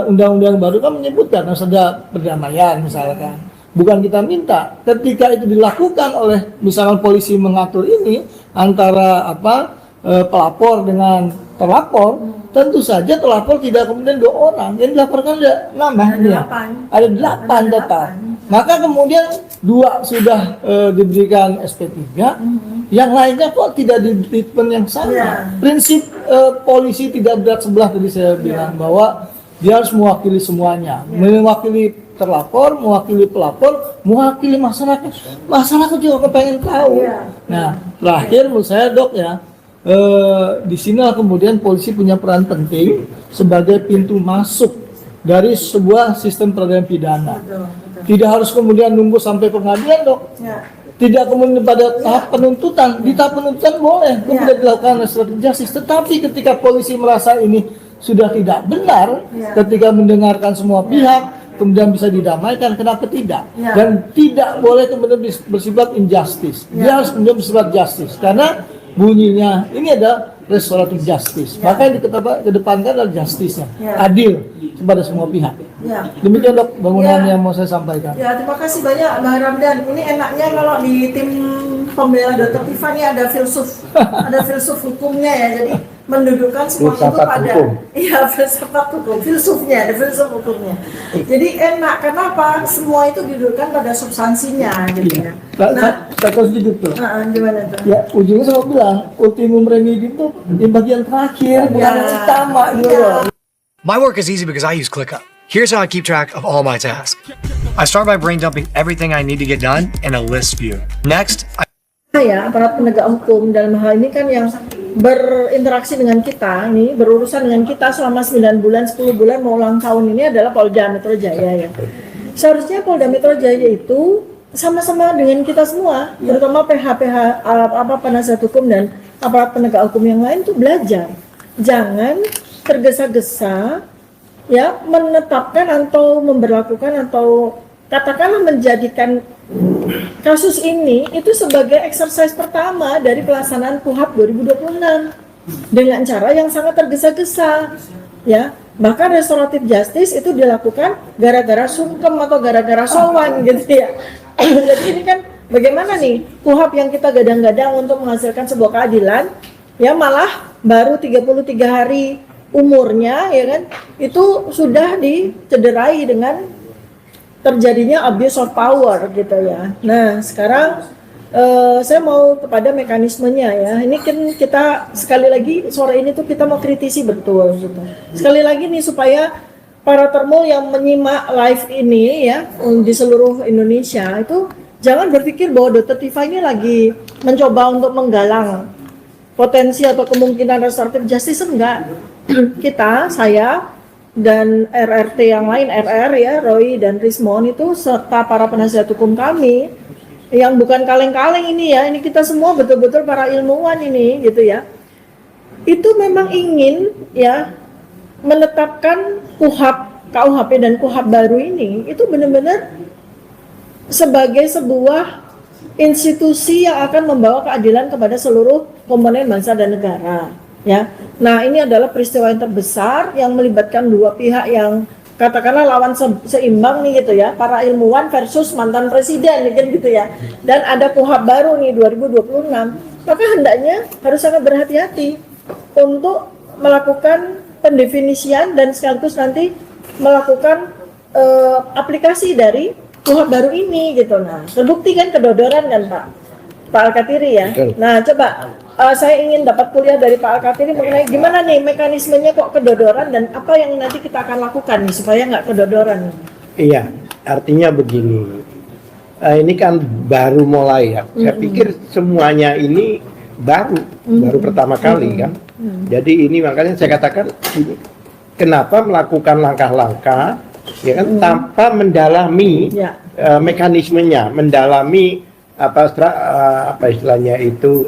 undang-undang baru kan menyebutkan harus ada perdamaian misalkan. Bukan kita minta. Ketika itu dilakukan oleh misalkan polisi mengatur ini antara pelapor dengan terlapor, tentu saja terlapor tidak kemudian 2 orang, yang dilaporkan ada 6 ya, ada 8 total. Maka kemudian 2 sudah diberikan SP3, yang lainnya kok tidak di treatment yang sama. Ya. Prinsip polisi tidak berat sebelah tadi saya bilang bahwa dia harus mewakili semuanya, mewakili terlapor, mewakili pelapor, mewakili masyarakat. Masyarakat juga pengen tahu. Nah, terakhir menurut saya Dok ya, di sinilah kemudian polisi punya peran penting sebagai pintu masuk dari sebuah sistem peradilan pidana. Tidak harus kemudian nunggu sampai pengadilan Dok. Ya. Tidak kemudian pada tahap penuntutan. Di tahap penuntutan boleh kemudian dilakukan restoratif justice. Tetapi ketika polisi merasa ini sudah tidak benar, ketika mendengarkan semua pihak, kemudian bisa didamaikan, kenapa tidak? Dan tidak boleh kemudian bersifat injustice. Dia harus kemudian bersifat justice. Karena bunyinya ini ada restoratif justice. Maka yang dikedepankan adalah justice-nya, adil kepada semua pihak. Ya. Demikian Dok bangunan yang mau saya sampaikan. Ya, terima kasih banyak Bang Ramdan. Ini enaknya kalau di tim pembela Dr. Tiffany ada filsuf hukumnya ya. Jadi mendudukkan semua itu Filsafat pada hukum. iya filsafat hukum, filsufnya, ada filsuf hukumnya. Jadi enak, kenapa? Semua itu didudukkan pada substansinya gitu ya. Saya sedikit tuh. Gimana tuh? Ya, ujungnya saya bilang, ultimum remedium itu di bagian terakhir, bukan yang utama gitu loh. My work is easy because I use ClickUp. Here's how I keep track of all my tasks. I start by brain dumping everything I need to get done in a list view. Next, Ya, aparat penegak hukum dalam hal ini kan yang berinteraksi dengan kita, ini berurusan dengan kita selama 9 bulan, 10 bulan mau ulang tahun ini adalah Polda Metro Jaya ya. Seharusnya Polda Metro Jaya itu sama-sama dengan kita semua, terutama PH-PH penasihat hukum dan aparat penegak hukum yang lain tuh belajar. Jangan tergesa-gesa ya menetapkan atau memberlakukan atau katakanlah menjadikan kasus ini itu sebagai exercise pertama dari pelaksanaan KUHAP 2026 dengan cara yang sangat tergesa-gesa ya. Bahkan restoratif justice itu dilakukan gara-gara sungkem atau gara-gara sowan gitu ya. Jadi ini kan bagaimana nih KUHAP yang kita gadang-gadang untuk menghasilkan sebuah keadilan ya malah baru 33 hari umurnya ya kan itu sudah dicederai dengan terjadinya abuse of power gitu ya. Nah sekarang saya mau kepada mekanismenya ya. Ini kan kita sekali lagi sore ini tuh kita mau kritisi betul gitu. Sekali lagi nih supaya para termul yang menyimak live ini ya di seluruh Indonesia itu jangan berpikir bahwa Dr. Tifa ini lagi mencoba untuk menggalang potensi atau kemungkinan restoratif justice, enggak. Kita, saya dan RRT yang lain, RR ya, Roy dan Rismon itu serta para penasihat hukum kami yang bukan kaleng-kaleng ini ya, ini kita semua betul-betul para ilmuwan ini gitu ya. Itu memang ingin ya menetapkan KUHP dan KUHAP baru ini itu benar-benar sebagai sebuah institusi yang akan membawa keadilan kepada seluruh komponen bangsa dan negara ya. Nah ini adalah peristiwa yang terbesar yang melibatkan dua pihak yang katakanlah lawan seimbang nih gitu ya, para ilmuwan versus mantan presiden gitu ya. Dan ada KUHAP baru nih 2026, maka hendaknya harus sangat berhati-hati untuk melakukan pendefinisian dan sekaligus nanti melakukan aplikasi dari KUHAP baru ini gitu. Nah terbukti kan kedodoran kan Pak Al-Katiri ya. Nah coba saya ingin dapat kuliah dari Pak Al-Katiri mengenai gimana nih mekanismenya kok kedodoran dan apa yang nanti kita akan lakukan nih supaya nggak kedodoran. Iya, artinya begini, ini kan baru mulai ya. Saya pikir semuanya ini baru pertama kali kan. Jadi ini makanya saya katakan kenapa melakukan langkah-langkah ya kan tanpa mendalami mekanismenya, mendalami apa istilahnya itu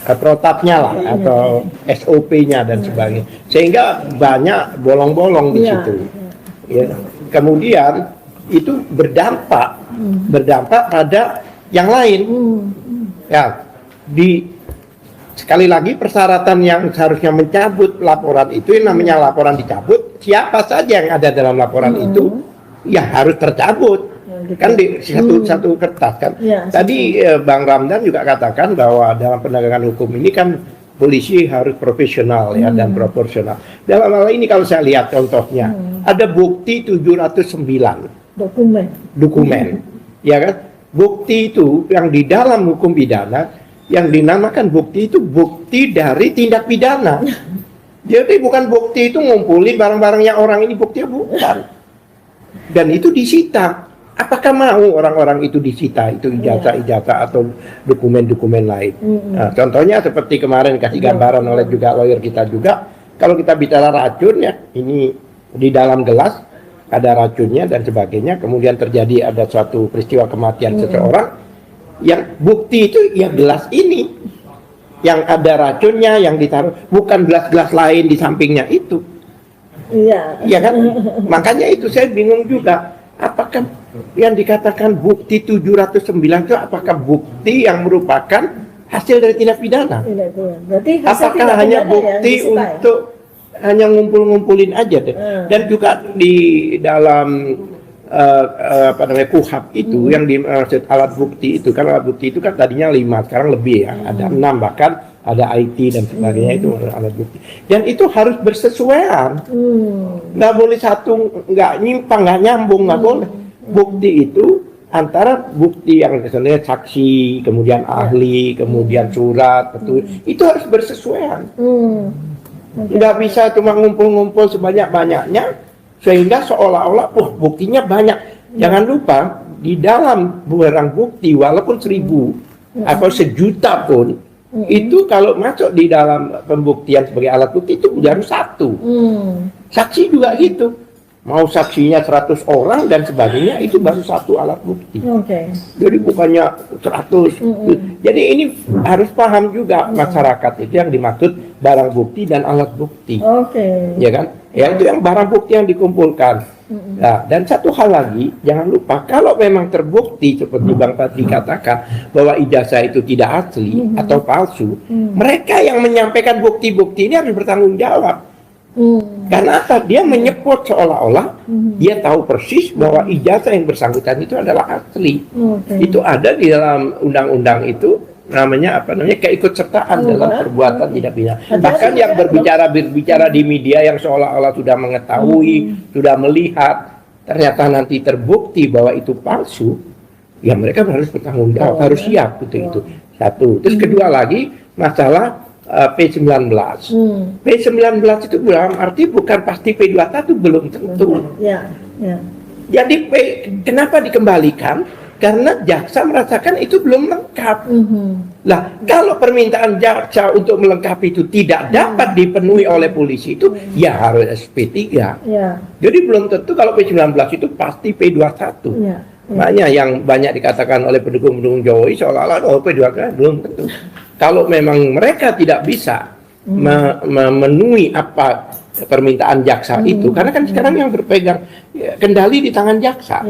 protapnya lah atau SOP-nya dan sebagainya, sehingga banyak bolong-bolong di situ. Ya. Kemudian itu berdampak pada yang lain. Ya, sekali lagi persyaratan yang seharusnya mencabut laporan itu, yang namanya laporan dicabut, siapa saja yang ada dalam laporan itu ya harus tercabut. Kan di satu kertas kan. Tadi Bang Ramdan juga katakan bahwa dalam penegakan hukum ini kan polisi harus profesional ya dan proporsional. Dalam hal ini kalau saya lihat contohnya ada bukti 709 dokumen, ya kan? Bukti itu yang di dalam hukum pidana yang dinamakan bukti itu bukti dari tindak pidana. Jadi bukan bukti itu ngumpulin barang-barangnya orang ini, buktinya bukan. Dan itu disita. Apakah mau orang-orang itu disita, itu ijazah-ijazah atau dokumen-dokumen lain? Nah, contohnya seperti kemarin kasih gambaran oleh juga lawyer kita juga, kalau kita bicara racun ya, ini di dalam gelas ada racunnya dan sebagainya, kemudian terjadi ada suatu peristiwa kematian seseorang, yang bukti itu ya gelas ini, yang ada racunnya, yang ditaruh, bukan gelas-gelas lain di sampingnya itu. Iya kan? Makanya itu saya bingung juga, apakah yang dikatakan bukti 709 itu apakah bukti yang merupakan hasil dari tindak pidana? Berarti apakah hanya bukti untuk hanya ngumpul-ngumpulin aja deh? Dan juga di dalam apa namanya KUHP itu yang di alat bukti itu kan, alat bukti itu kan tadinya 5, sekarang lebih ya, ada 6 bahkan ada IT dan sebagainya, itu alat bukti, dan itu harus bersesuaian, nggak boleh satu nggak nyimpang, nggak nyambung, nggak boleh. Bukti itu antara bukti yang misalnya saksi, kemudian ahli, kemudian surat, itu harus bersesuaian. Nggak bisa cuma ngumpul-ngumpul sebanyak-banyaknya sehingga seolah-olah buktinya banyak. Jangan lupa di dalam barang bukti walaupun 1000 atau 1.000.000 pun, itu kalau masuk di dalam pembuktian sebagai alat bukti itu harus 1. Saksi juga gitu. Mau saksinya 100 orang dan sebagainya, itu baru 1 alat bukti. Jadi bukannya 100. Jadi ini harus paham juga masyarakat itu yang dimaksud barang bukti dan alat bukti. Ya kan? Ya, itu yang barang bukti yang dikumpulkan. Nah, dan satu hal lagi, jangan lupa kalau memang terbukti seperti Bang Patri katakan bahwa ijazah itu tidak asli atau palsu, mereka yang menyampaikan bukti-bukti ini harus bertanggung jawab. Karena apa? Dia menyebut seolah-olah dia tahu persis bahwa ijazah yang bersangkutan itu adalah asli. Itu ada di dalam undang-undang itu, namanya apa namanya, keikutsertaan dalam perbuatan tidak pidana. Bahkan yang berbicara di media yang seolah-olah sudah mengetahui, sudah melihat, ternyata nanti terbukti bahwa itu palsu, ya mereka harus bertanggung jawab, harus siap itu. Satu. Terus kedua lagi masalah P19. P19 itu dalam arti bukan pasti P21, belum tentu. Jadi kenapa dikembalikan? Karena jaksa merasakan itu belum lengkap. Lah, kalau permintaan jaksa untuk melengkapi itu tidak dapat dipenuhi oleh polisi itu, ya harus SP3. Jadi belum tentu kalau P19 itu pasti P21. Makanya yang banyak dikatakan oleh pendukung-pendukung Jokowi seolah-olah P21 belum tentu. Kalau memang mereka tidak bisa memenuhi apa permintaan jaksa itu, karena kan sekarang yang berpegang kendali di tangan jaksa,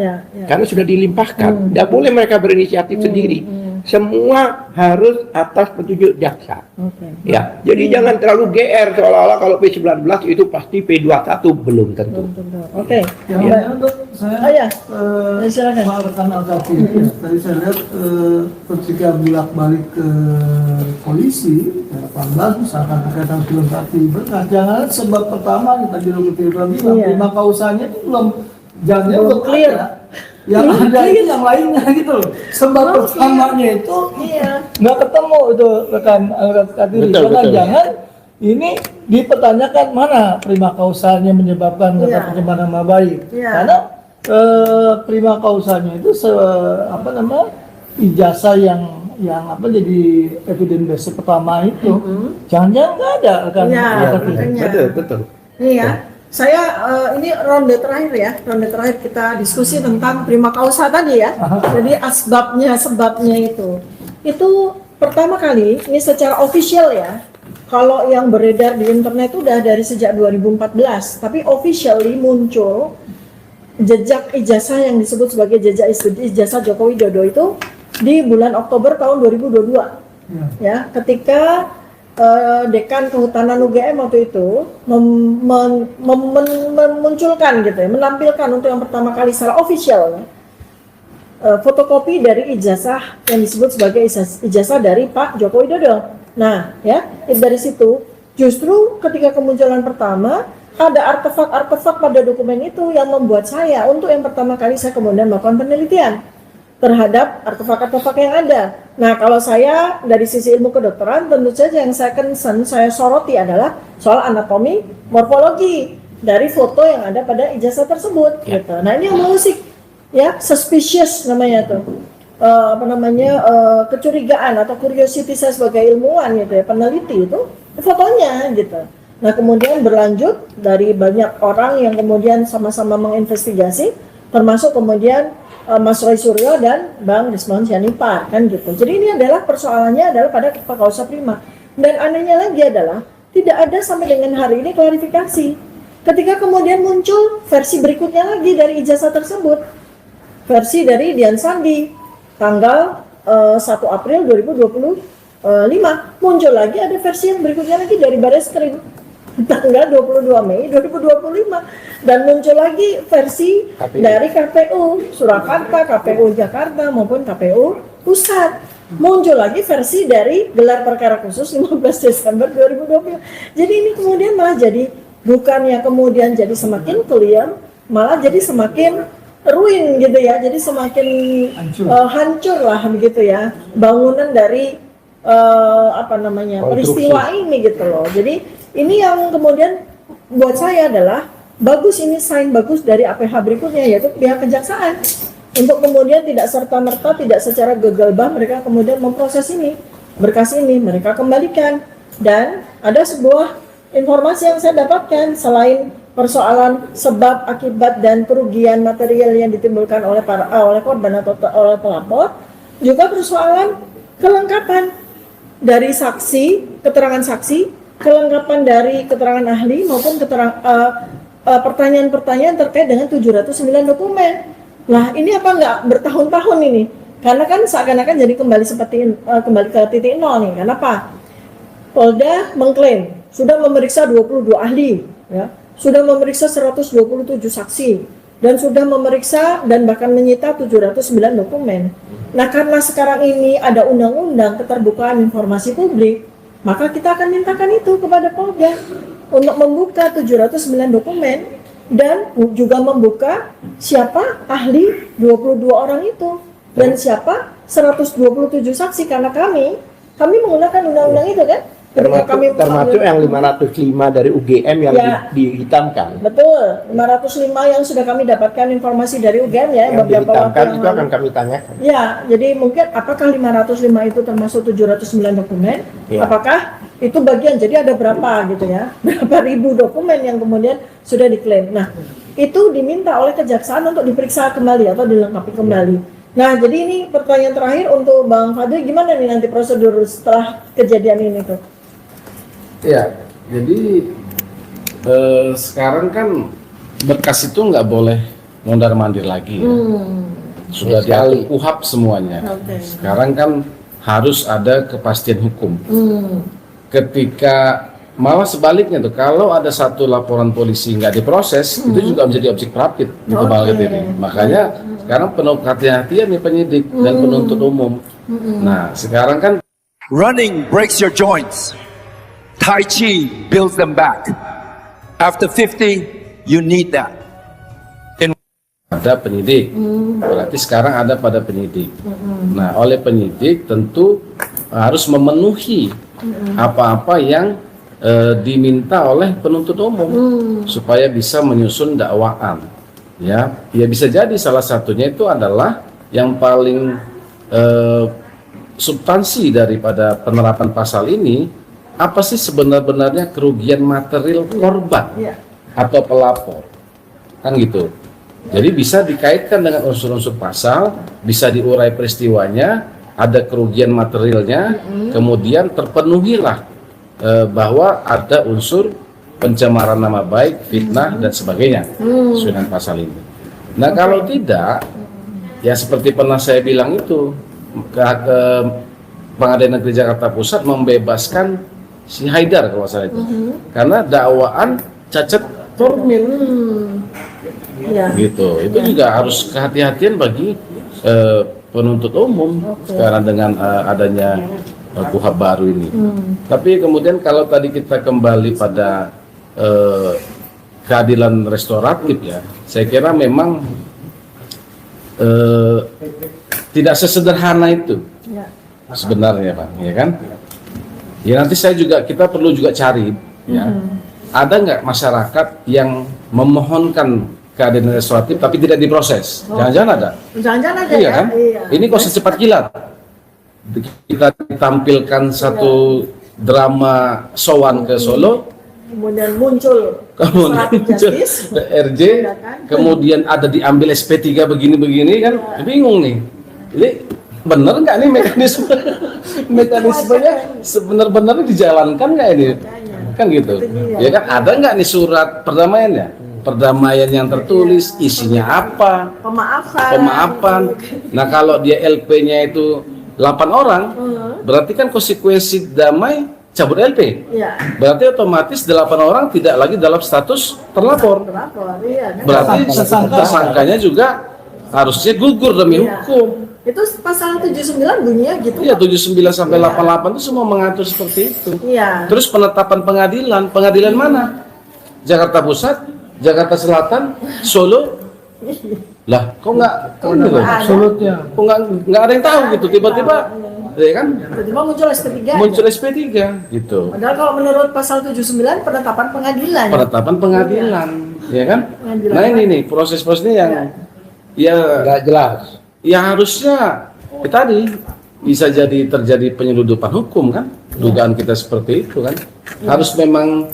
karena sudah dilimpahkan, tidak boleh mereka berinisiatif sendiri. Semua harus atas petunjuk jaksa. Ya, jadi jangan terlalu GR seolah-olah kalau P19 itu pasti P21, belum tentu. Yang untuk saya silakan. soal rekan Al-Kafi, tadi saya lihat ketika bolak-balik ke polisi 18 misalkan berkaitan film Kafi berkas, jangan sebab pertama kita bilang prima kausanya itu belum, jangan belum clear. Yang ada itu yang lainnya gitu loh. Sebab pertamanya itu nggak ketemu itu rekan Al-Kafi. Jangan ini dipertanyakan mana prima kausalnya menyebabkan pencemaran nama baik. Karena prima kausalnya itu ijazah yang jadi evidence base pertama itu jangan-jangan nggak ada kan? Betul. Iya. Saya ini ronde terakhir kita diskusi tentang prima causa tadi ya. Jadi sebabnya itu pertama kali ini secara official ya. Kalau yang beredar di internet itu udah dari sejak 2014, tapi officially muncul jejak ijazah yang disebut sebagai jejak ijazah Joko Widodo itu di bulan Oktober tahun 2022. Ya, ketika Dekan Kehutanan UGM waktu itu memunculkan gitu ya, menampilkan untuk yang pertama kali secara official fotokopi dari ijazah yang disebut sebagai ijazah dari Pak Joko Widodo. Nah, ya dari situ justru ketika kemunculan pertama ada artefak-artefak pada dokumen itu yang membuat saya untuk yang pertama kali saya kemudian melakukan penelitian terhadap artefak-artefak yang ada. Nah, kalau saya dari sisi ilmu kedokteran, tentu saja yang saya concern, saya soroti adalah soal anatomi, morfologi dari foto yang ada pada ijazah tersebut. Gitu. Nah, ini yang mengusik, ya, suspicious namanya tuh. Kecurigaan atau curiosity saya sebagai ilmuwan gitu ya, peneliti itu fotonya gitu. Nah, kemudian berlanjut dari banyak orang yang kemudian sama-sama menginvestigasi, termasuk kemudian Mas Roy Suryo dan Bang Rismon Sianipar, kan gitu. Jadi ini adalah persoalannya adalah pada kausa prima. Dan anehnya lagi adalah tidak ada sampai dengan hari ini klarifikasi. Ketika kemudian muncul versi berikutnya lagi dari ijazah tersebut, versi dari Dian Sandi, tanggal 1 April 2025, muncul lagi ada versi yang berikutnya lagi dari Bareskrim tanggal 22 Mei 2025, dan muncul lagi versi dari KPU Surakarta, KPU Jakarta maupun KPU Pusat. Muncul lagi versi dari gelar perkara khusus 15 Desember 2020. Jadi ini kemudian malah jadi bukannya kemudian jadi semakin clear, malah jadi semakin ruin gitu ya. Jadi semakin hancur lah begitu ya bangunan dari peristiwa ini gitu loh. Jadi ini yang kemudian buat saya adalah bagus, ini sign bagus dari APH berikutnya, yaitu pihak kejaksaan untuk kemudian tidak serta-merta, tidak secara gegabah mereka kemudian memproses ini, berkas ini mereka kembalikan. Dan ada sebuah informasi yang saya dapatkan selain persoalan sebab, akibat, dan kerugian material yang ditimbulkan oleh korban atau oleh pelapor, juga persoalan kelengkapan dari saksi, keterangan saksi, kelengkapan dari keterangan ahli maupun pertanyaan-pertanyaan terkait dengan 709 dokumen. Lah ini apa enggak bertahun-tahun ini? Karena kan seakan-akan jadi kembali kembali ke titik nol nih. Kenapa? Polda mengklaim sudah memeriksa 22 ahli, ya, sudah memeriksa 127 saksi, dan sudah memeriksa dan bahkan menyita 709 dokumen. Nah, karena sekarang ini ada undang-undang keterbukaan informasi publik, maka kita akan mintakan itu kepada Polda untuk membuka 709 dokumen dan juga membuka siapa ahli 22 orang itu dan siapa 127 saksi, karena kami menggunakan undang-undang itu kan. Termasuk yang 505 dari UGM yang ya, dihitamkan. Betul, 505 yang sudah kami dapatkan informasi dari UGM ya, yang beberapa waktu yang itu akan kami tanyakan. Ya, jadi mungkin apakah 505 itu termasuk 709 dokumen? Ya. Apakah itu bagian, jadi ada berapa gitu ya, berapa ribu dokumen yang kemudian sudah diklaim. Nah, itu diminta oleh kejaksaan untuk diperiksa kembali atau dilengkapi kembali. Nah, jadi ini pertanyaan terakhir untuk Bang Fadli, gimana nih nanti prosedur setelah kejadian ini tuh? Ya, jadi sekarang kan berkas itu nggak boleh mondar-mandir lagi. Sudah diatur KUHP semuanya. Sekarang kan harus ada kepastian hukum. Ketika malah sebaliknya tuh, kalau ada satu laporan polisi nggak diproses, itu juga menjadi objek perapit di kebal ini. Makanya sekarang penuh hati-hatian nih penyidik dan penuntut umum. Nah, sekarang kan running breaks your joints. Tai Chi builds them back. After 50, you need that. Ada penyidik, berarti sekarang ada pada penyidik. Nah, oleh penyidik tentu harus memenuhi apa-apa yang diminta oleh penuntut umum supaya bisa menyusun dakwaan. Ya bisa jadi salah satunya itu adalah yang paling substansi daripada penerapan pasal ini. Apa sih sebenarnya kerugian material korban atau pelapor, kan gitu. Jadi bisa dikaitkan dengan unsur-unsur pasal, bisa diurai peristiwanya, ada kerugian materialnya, kemudian terpenuhilah bahwa ada unsur pencemaran nama baik, fitnah dan sebagainya sesuai dengan pasal ini. Nah, kalau tidak, ya seperti pernah saya bilang itu, Pengadilan Negeri Jakarta Pusat membebaskan si Haidar kalau salah itu, karena dakwaan cacat formil, gitu. Itu juga harus kehati-hatian bagi penuntut umum sekarang dengan adanya KUHP baru ini. Tapi kemudian kalau tadi kita kembali pada keadilan restoratif ya, saya kira memang tidak sesederhana itu Ya. sebenarnya Pak, ya kan? Ya nanti kita perlu juga cari ya, ada nggak masyarakat yang memohonkan keadilan restoratif tapi tidak diproses? Jangan-jangan ada? Jangan-jangan ada Iya ya? kan? Iya. Ini kok secepat kilat. Kita ditampilkan satu drama sowan ke Solo, Kemudian muncul kemudian justice, RJ, ya kan? kemudian ada diambil SP3 begini-begini kan, bingung nih. Ini bener nggak nih mekanismenya sebenar-benar dijalankan nggak ini? Kan gitu. Ya kan ada nggak nih surat perdamaiannya? Perdamaian yang tertulis isinya apa? Pemaafan. Nah kalau dia LP-nya itu 8 orang, berarti kan konsekuensi damai cabut LP. Iya. Berarti otomatis 8 orang tidak lagi dalam status terlapor. Iya, kan? Berarti Tersangka. tersangkanya juga harusnya gugur demi Iya. hukum. Itu pasal 79 bunyinya gitu. Iya, Pak. 79 sampai Iya. 88 itu semua mengatur seperti itu. Iya. Terus penetapan pengadilan mana? Jakarta Pusat, Jakarta Selatan, Solo. Lah, kok nggak ini loh? Absolutnya. Kok nggak ada yang tahu gitu? Tiba-tiba, ya kan? Tiba-tiba muncul SP3. Muncul SP3 gitu. Padahal kalau menurut pasal 79 penetapan pengadilan. Penetapan pengadilan, ya kan? Pengadilan. Nah ini nih proses-prosesnya yang ya Nggak jelas. ya harusnya tadi bisa jadi terjadi penyeludupan hukum kan, dugaan kita seperti itu kan, harus memang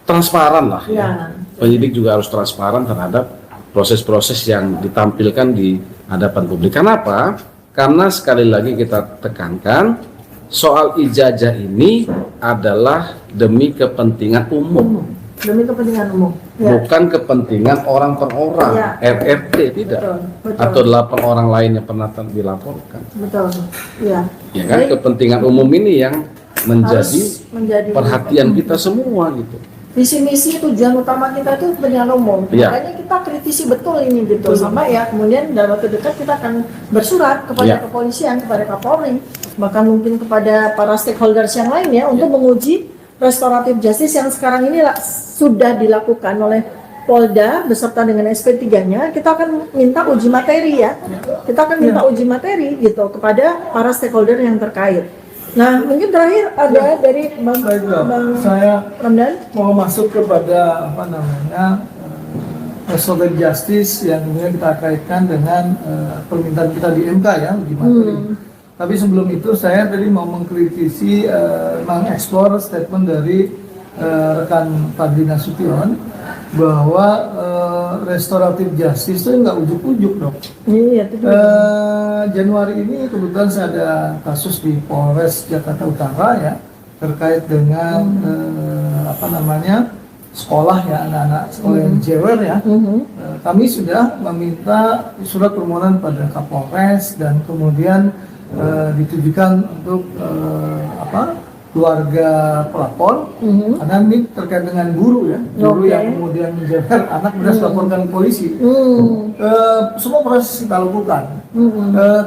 transparan lah ya. Penyidik juga harus transparan terhadap proses-proses yang ditampilkan di hadapan publik. Kenapa? Karena sekali lagi kita tekankan soal ijazah ini adalah demi kepentingan umum, Demi kepentingan umum. Ya. bukan kepentingan orang per orang, Ya. RRT tidak, Betul. atau 8 orang lain yang pernah dilaporkan. Betul. Iya. Ya kan, Jadi, kepentingan umum ini yang menjadi harus menjadi perhatian kita semua gitu. visi misi tujuan utama kita itu kepentingan umum. Iya. Makanya kita kritisi betul ini gitu. Sama ya, kemudian dalam waktu dekat kita akan bersurat kepada Iya. kepolisian, kepada Kapolri, bahkan mungkin kepada para stakeholders yang lain ya untuk menguji restoratif justice yang sekarang ini sudah dilakukan oleh Polda beserta dengan SP3-nya. Kita akan minta uji materi ya. Kita akan minta uji materi gitu kepada para stakeholder yang terkait. Nah, mungkin terakhir ada dari Bang Saya Ramdan. mau masuk kepada restoratif justice yang kemudian kita kaitkan dengan permintaan kita di MK ya, uji materi. Tapi sebelum itu saya tadi mau mengkritisi, mengeksplor statement dari rekan Fadli Nasution bahwa restoratif justice itu nggak ujuk-ujuk dong. Iya, itu Januari ini kebetulan saya ada kasus di Polres Jakarta Utara ya terkait dengan sekolah ya, anak-anak sekolah yang dijewer ya. Kami sudah meminta surat permohonan pada Kapolres dan kemudian ditujukan untuk keluarga pelapor karena ini terkait dengan guru ya, guru yang kemudian menjewer anak sudah dilaporkan ke polisi. Semua proses kita lakukan.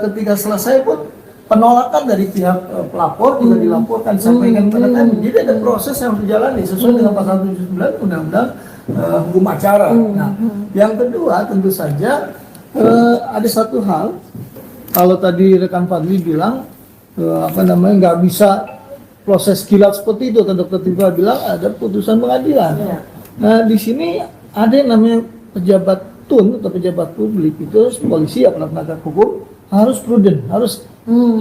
Ketika selesai pun penolakan dari pihak pelapor juga dilaporkan disampaikan kepada kami. Jadi ada proses yang dijalani sesuai dengan pasal 79 Undang-Undang Hukum Acara. Nah, yang kedua tentu saja ada satu hal. Kalau tadi rekan Fadli bilang nggak bisa proses kilat seperti itu, Dr. Tiba bilang ada putusan pengadilan. Nah, di sini ada yang namanya pejabat TUN atau pejabat publik itu polisi atau penegak hukum harus prudent, harus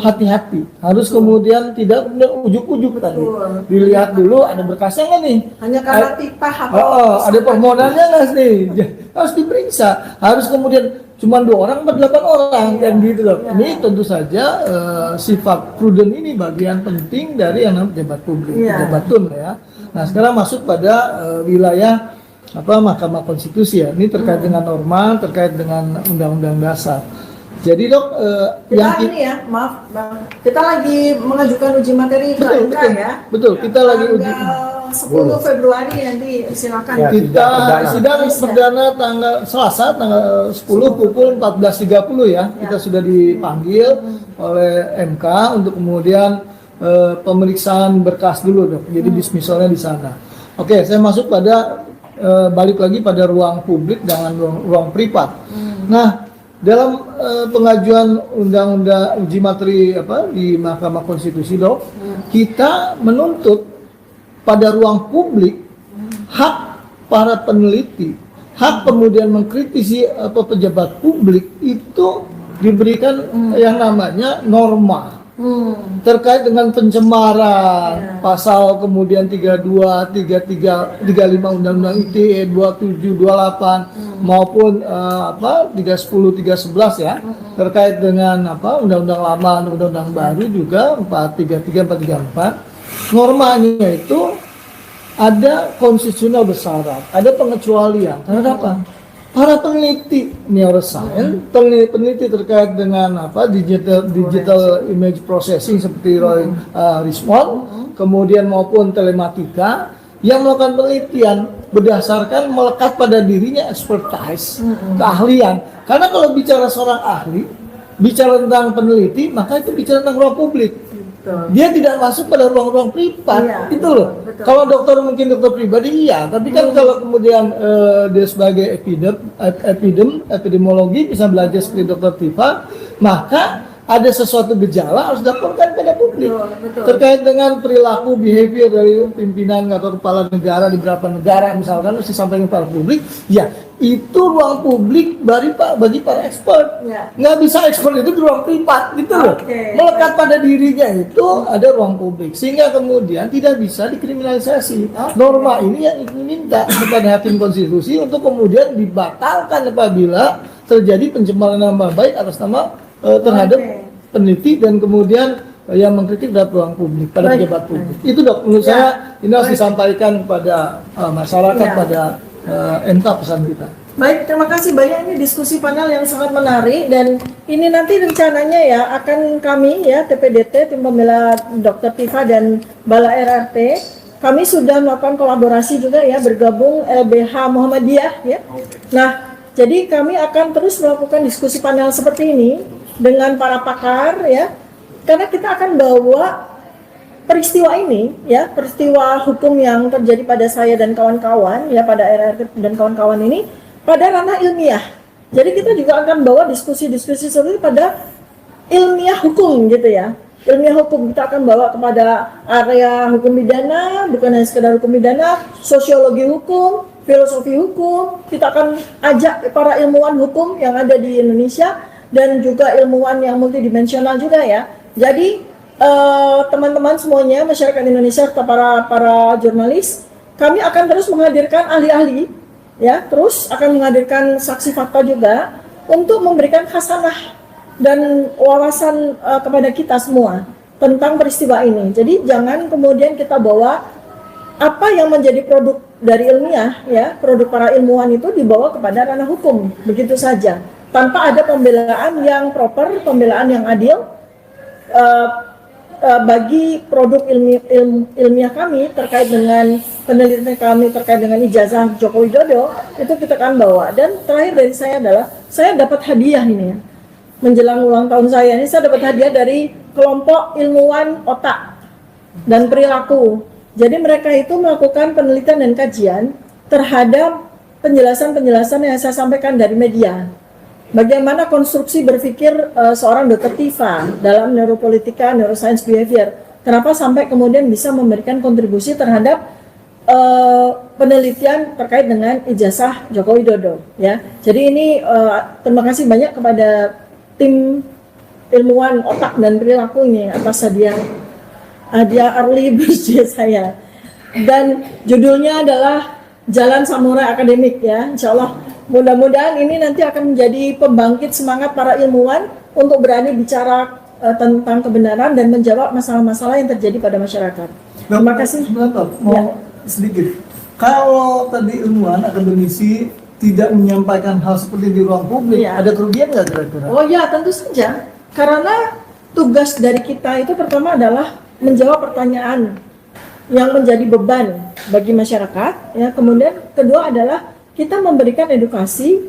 hati-hati, harus kemudian tidak ujuk-ujuk tadi. Dilihat dulu ada berkasnya nggak nih? hanya karena tipah Ada permohonannya nggak nih? Harus diperiksa, harus kemudian cuma 2 orang atau 8 orang kan gitu loh. Ini tentu saja sifat prudent ini bagian penting dari yang namanya pejabat publik, pejabat TUN ya. Nah, sekarang masuk pada wilayah Mahkamah Konstitusi ya. Ini terkait dengan norma, terkait dengan Undang-Undang Dasar. Jadi dok, maaf Bang, kita lagi mengajukan uji materi ke MK ya. Betul, kita lagi uji. 10 Februari nanti silakan. Ya, Kita sidang perdana tanggal Selasa tanggal 10 pukul 14.30 ya. Kita sudah dipanggil oleh MK untuk kemudian pemeriksaan berkas dulu dok. Jadi dismissalnya di sana. Oke, saya masuk pada balik lagi pada ruang publik dengan ruang privat. Nah, dalam pengajuan undang-undang uji materi di Mahkamah Konstitusi, Dok, kita menuntut pada ruang publik hak para peneliti, hak kemudian mengkritisi pejabat publik itu diberikan yang namanya norma terkait dengan pencemaran, pasal kemudian 32, 33, 35 Undang-Undang ITE 27, 28 maupun 310, 311 ya, terkait dengan undang-undang lama, undang-undang baru juga 433, 434. Normanya itu ada konstitusional bersyarat, ada pengecualian terhadap apa? Para peneliti neuroscience, peneliti terkait dengan digital image processing seperti Roy Richmond, kemudian maupun telematika yang melakukan penelitian berdasarkan melekat pada dirinya expertise, keahlian. Karena kalau bicara seorang ahli, bicara tentang peneliti, maka itu bicara tentang ruang publik. Dia tidak masuk pada ruang-ruang privat, itu loh. Kalau dokter mungkin dokter pribadi iya, tapi kan kalau kemudian dia sebagai epidemiologi bisa belajar seperti dokter Tifa, maka ada sesuatu gejala harus dilaporkan pada publik. Terkait dengan perilaku behavior dari pimpinan atau kepala negara di beberapa negara misalkan harus disampaikan kepada publik, ya itu ruang publik bagi para expert. Nggak bisa expert itu di ruang privat gitu loh. Melekat pada dirinya itu ada ruang publik, sehingga kemudian tidak bisa dikriminalisasi. Norma ini yang diminta kepada hakim konstitusi untuk kemudian dibatalkan apabila terjadi pencemaran nama baik atas nama terhadap peneliti dan kemudian yang mengkritik dalam ruang publik pada pejabat publik. Itu Dok, menurut saya ini harus disampaikan kepada masyarakat, pada MK pesan kita. Baik, terima kasih banyak, ini diskusi panel yang sangat menarik, dan ini nanti rencananya ya akan kami ya TPDT, Tim Pembela Dr. Tifa dan Bala RRT, kami sudah melakukan kolaborasi juga ya, bergabung LBH Muhammadiyah ya. Nah, jadi kami akan terus melakukan diskusi panel seperti ini dengan para pakar ya, karena kita akan bawa peristiwa ini ya, peristiwa hukum yang terjadi pada saya dan kawan-kawan ya, pada RRT dan kawan-kawan ini pada ranah ilmiah. Jadi kita juga akan bawa diskusi-diskusi seperti pada ilmiah hukum gitu ya. Ilmiah hukum kita akan bawa kepada area hukum pidana, bukan hanya sekedar hukum pidana, sosiologi hukum, filosofi hukum. Kita akan ajak para ilmuwan hukum yang ada di Indonesia dan juga ilmuwan yang multidimensional juga ya. Jadi teman-teman semuanya, masyarakat Indonesia serta para jurnalis, kami akan terus menghadirkan ahli-ahli ya, terus akan menghadirkan saksi fakta juga untuk memberikan khasanah dan wawasan kepada kita semua tentang peristiwa ini. Jadi jangan kemudian kita bawa apa yang menjadi produk dari ilmiah ya, produk para ilmuwan itu dibawa kepada ranah hukum begitu saja, tanpa ada pembelaan yang proper, pembelaan yang adil bagi produk ilmiah kami terkait dengan penelitian kami terkait dengan ijazah Joko Widodo, itu kita akan bawa. Dan terakhir dari saya adalah, saya dapat hadiah ini ya, menjelang ulang tahun saya ini, saya dapat hadiah dari kelompok ilmuwan otak dan perilaku. Jadi mereka itu melakukan penelitian dan kajian terhadap penjelasan-penjelasan yang saya sampaikan dari media. Bagaimana konstruksi berpikir seorang Dr. Tifa dalam neuropolitika, neuroscience behavior. Kenapa sampai kemudian bisa memberikan kontribusi terhadap penelitian terkait dengan ijazah Joko Widodo. Ya. Jadi ini terima kasih banyak kepada tim ilmuwan otak dan perilaku ini atas hadiah early birthday saya. Dan judulnya adalah Jalan Samurai Akademik ya. Insya Allah mudah-mudahan ini nanti akan menjadi pembangkit semangat para ilmuwan untuk berani bicara tentang kebenaran dan menjawab masalah-masalah yang terjadi pada masyarakat. Terima kasih. Mau sedikit. Kalau tadi ilmuwan akademisi tidak menyampaikan hal seperti di ruang publik, ada kerugian nggak kira-kira? Oh ya, tentu saja. Karena tugas dari kita itu pertama adalah menjawab pertanyaan yang menjadi beban bagi masyarakat. Ya, kemudian kedua adalah kita memberikan edukasi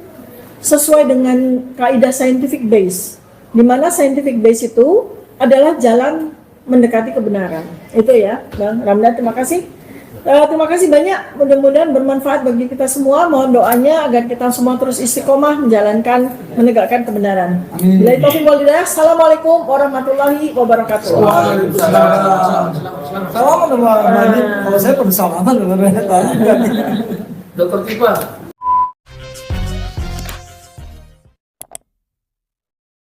sesuai dengan kaidah scientific base, di mana scientific base itu adalah jalan mendekati kebenaran. Itu ya, Bang Ramdan, terima kasih. Terima kasih banyak, mudah-mudahan bermanfaat bagi kita semua. Mohon doanya agar kita semua terus istiqomah menegakkan kebenaran. Amin. Bila itu wal hidayah. Assalamualaikum warahmatullahi wabarakatuh. Salaman sama Mbak. Kalau saya pada salaman, Dokter Tipa.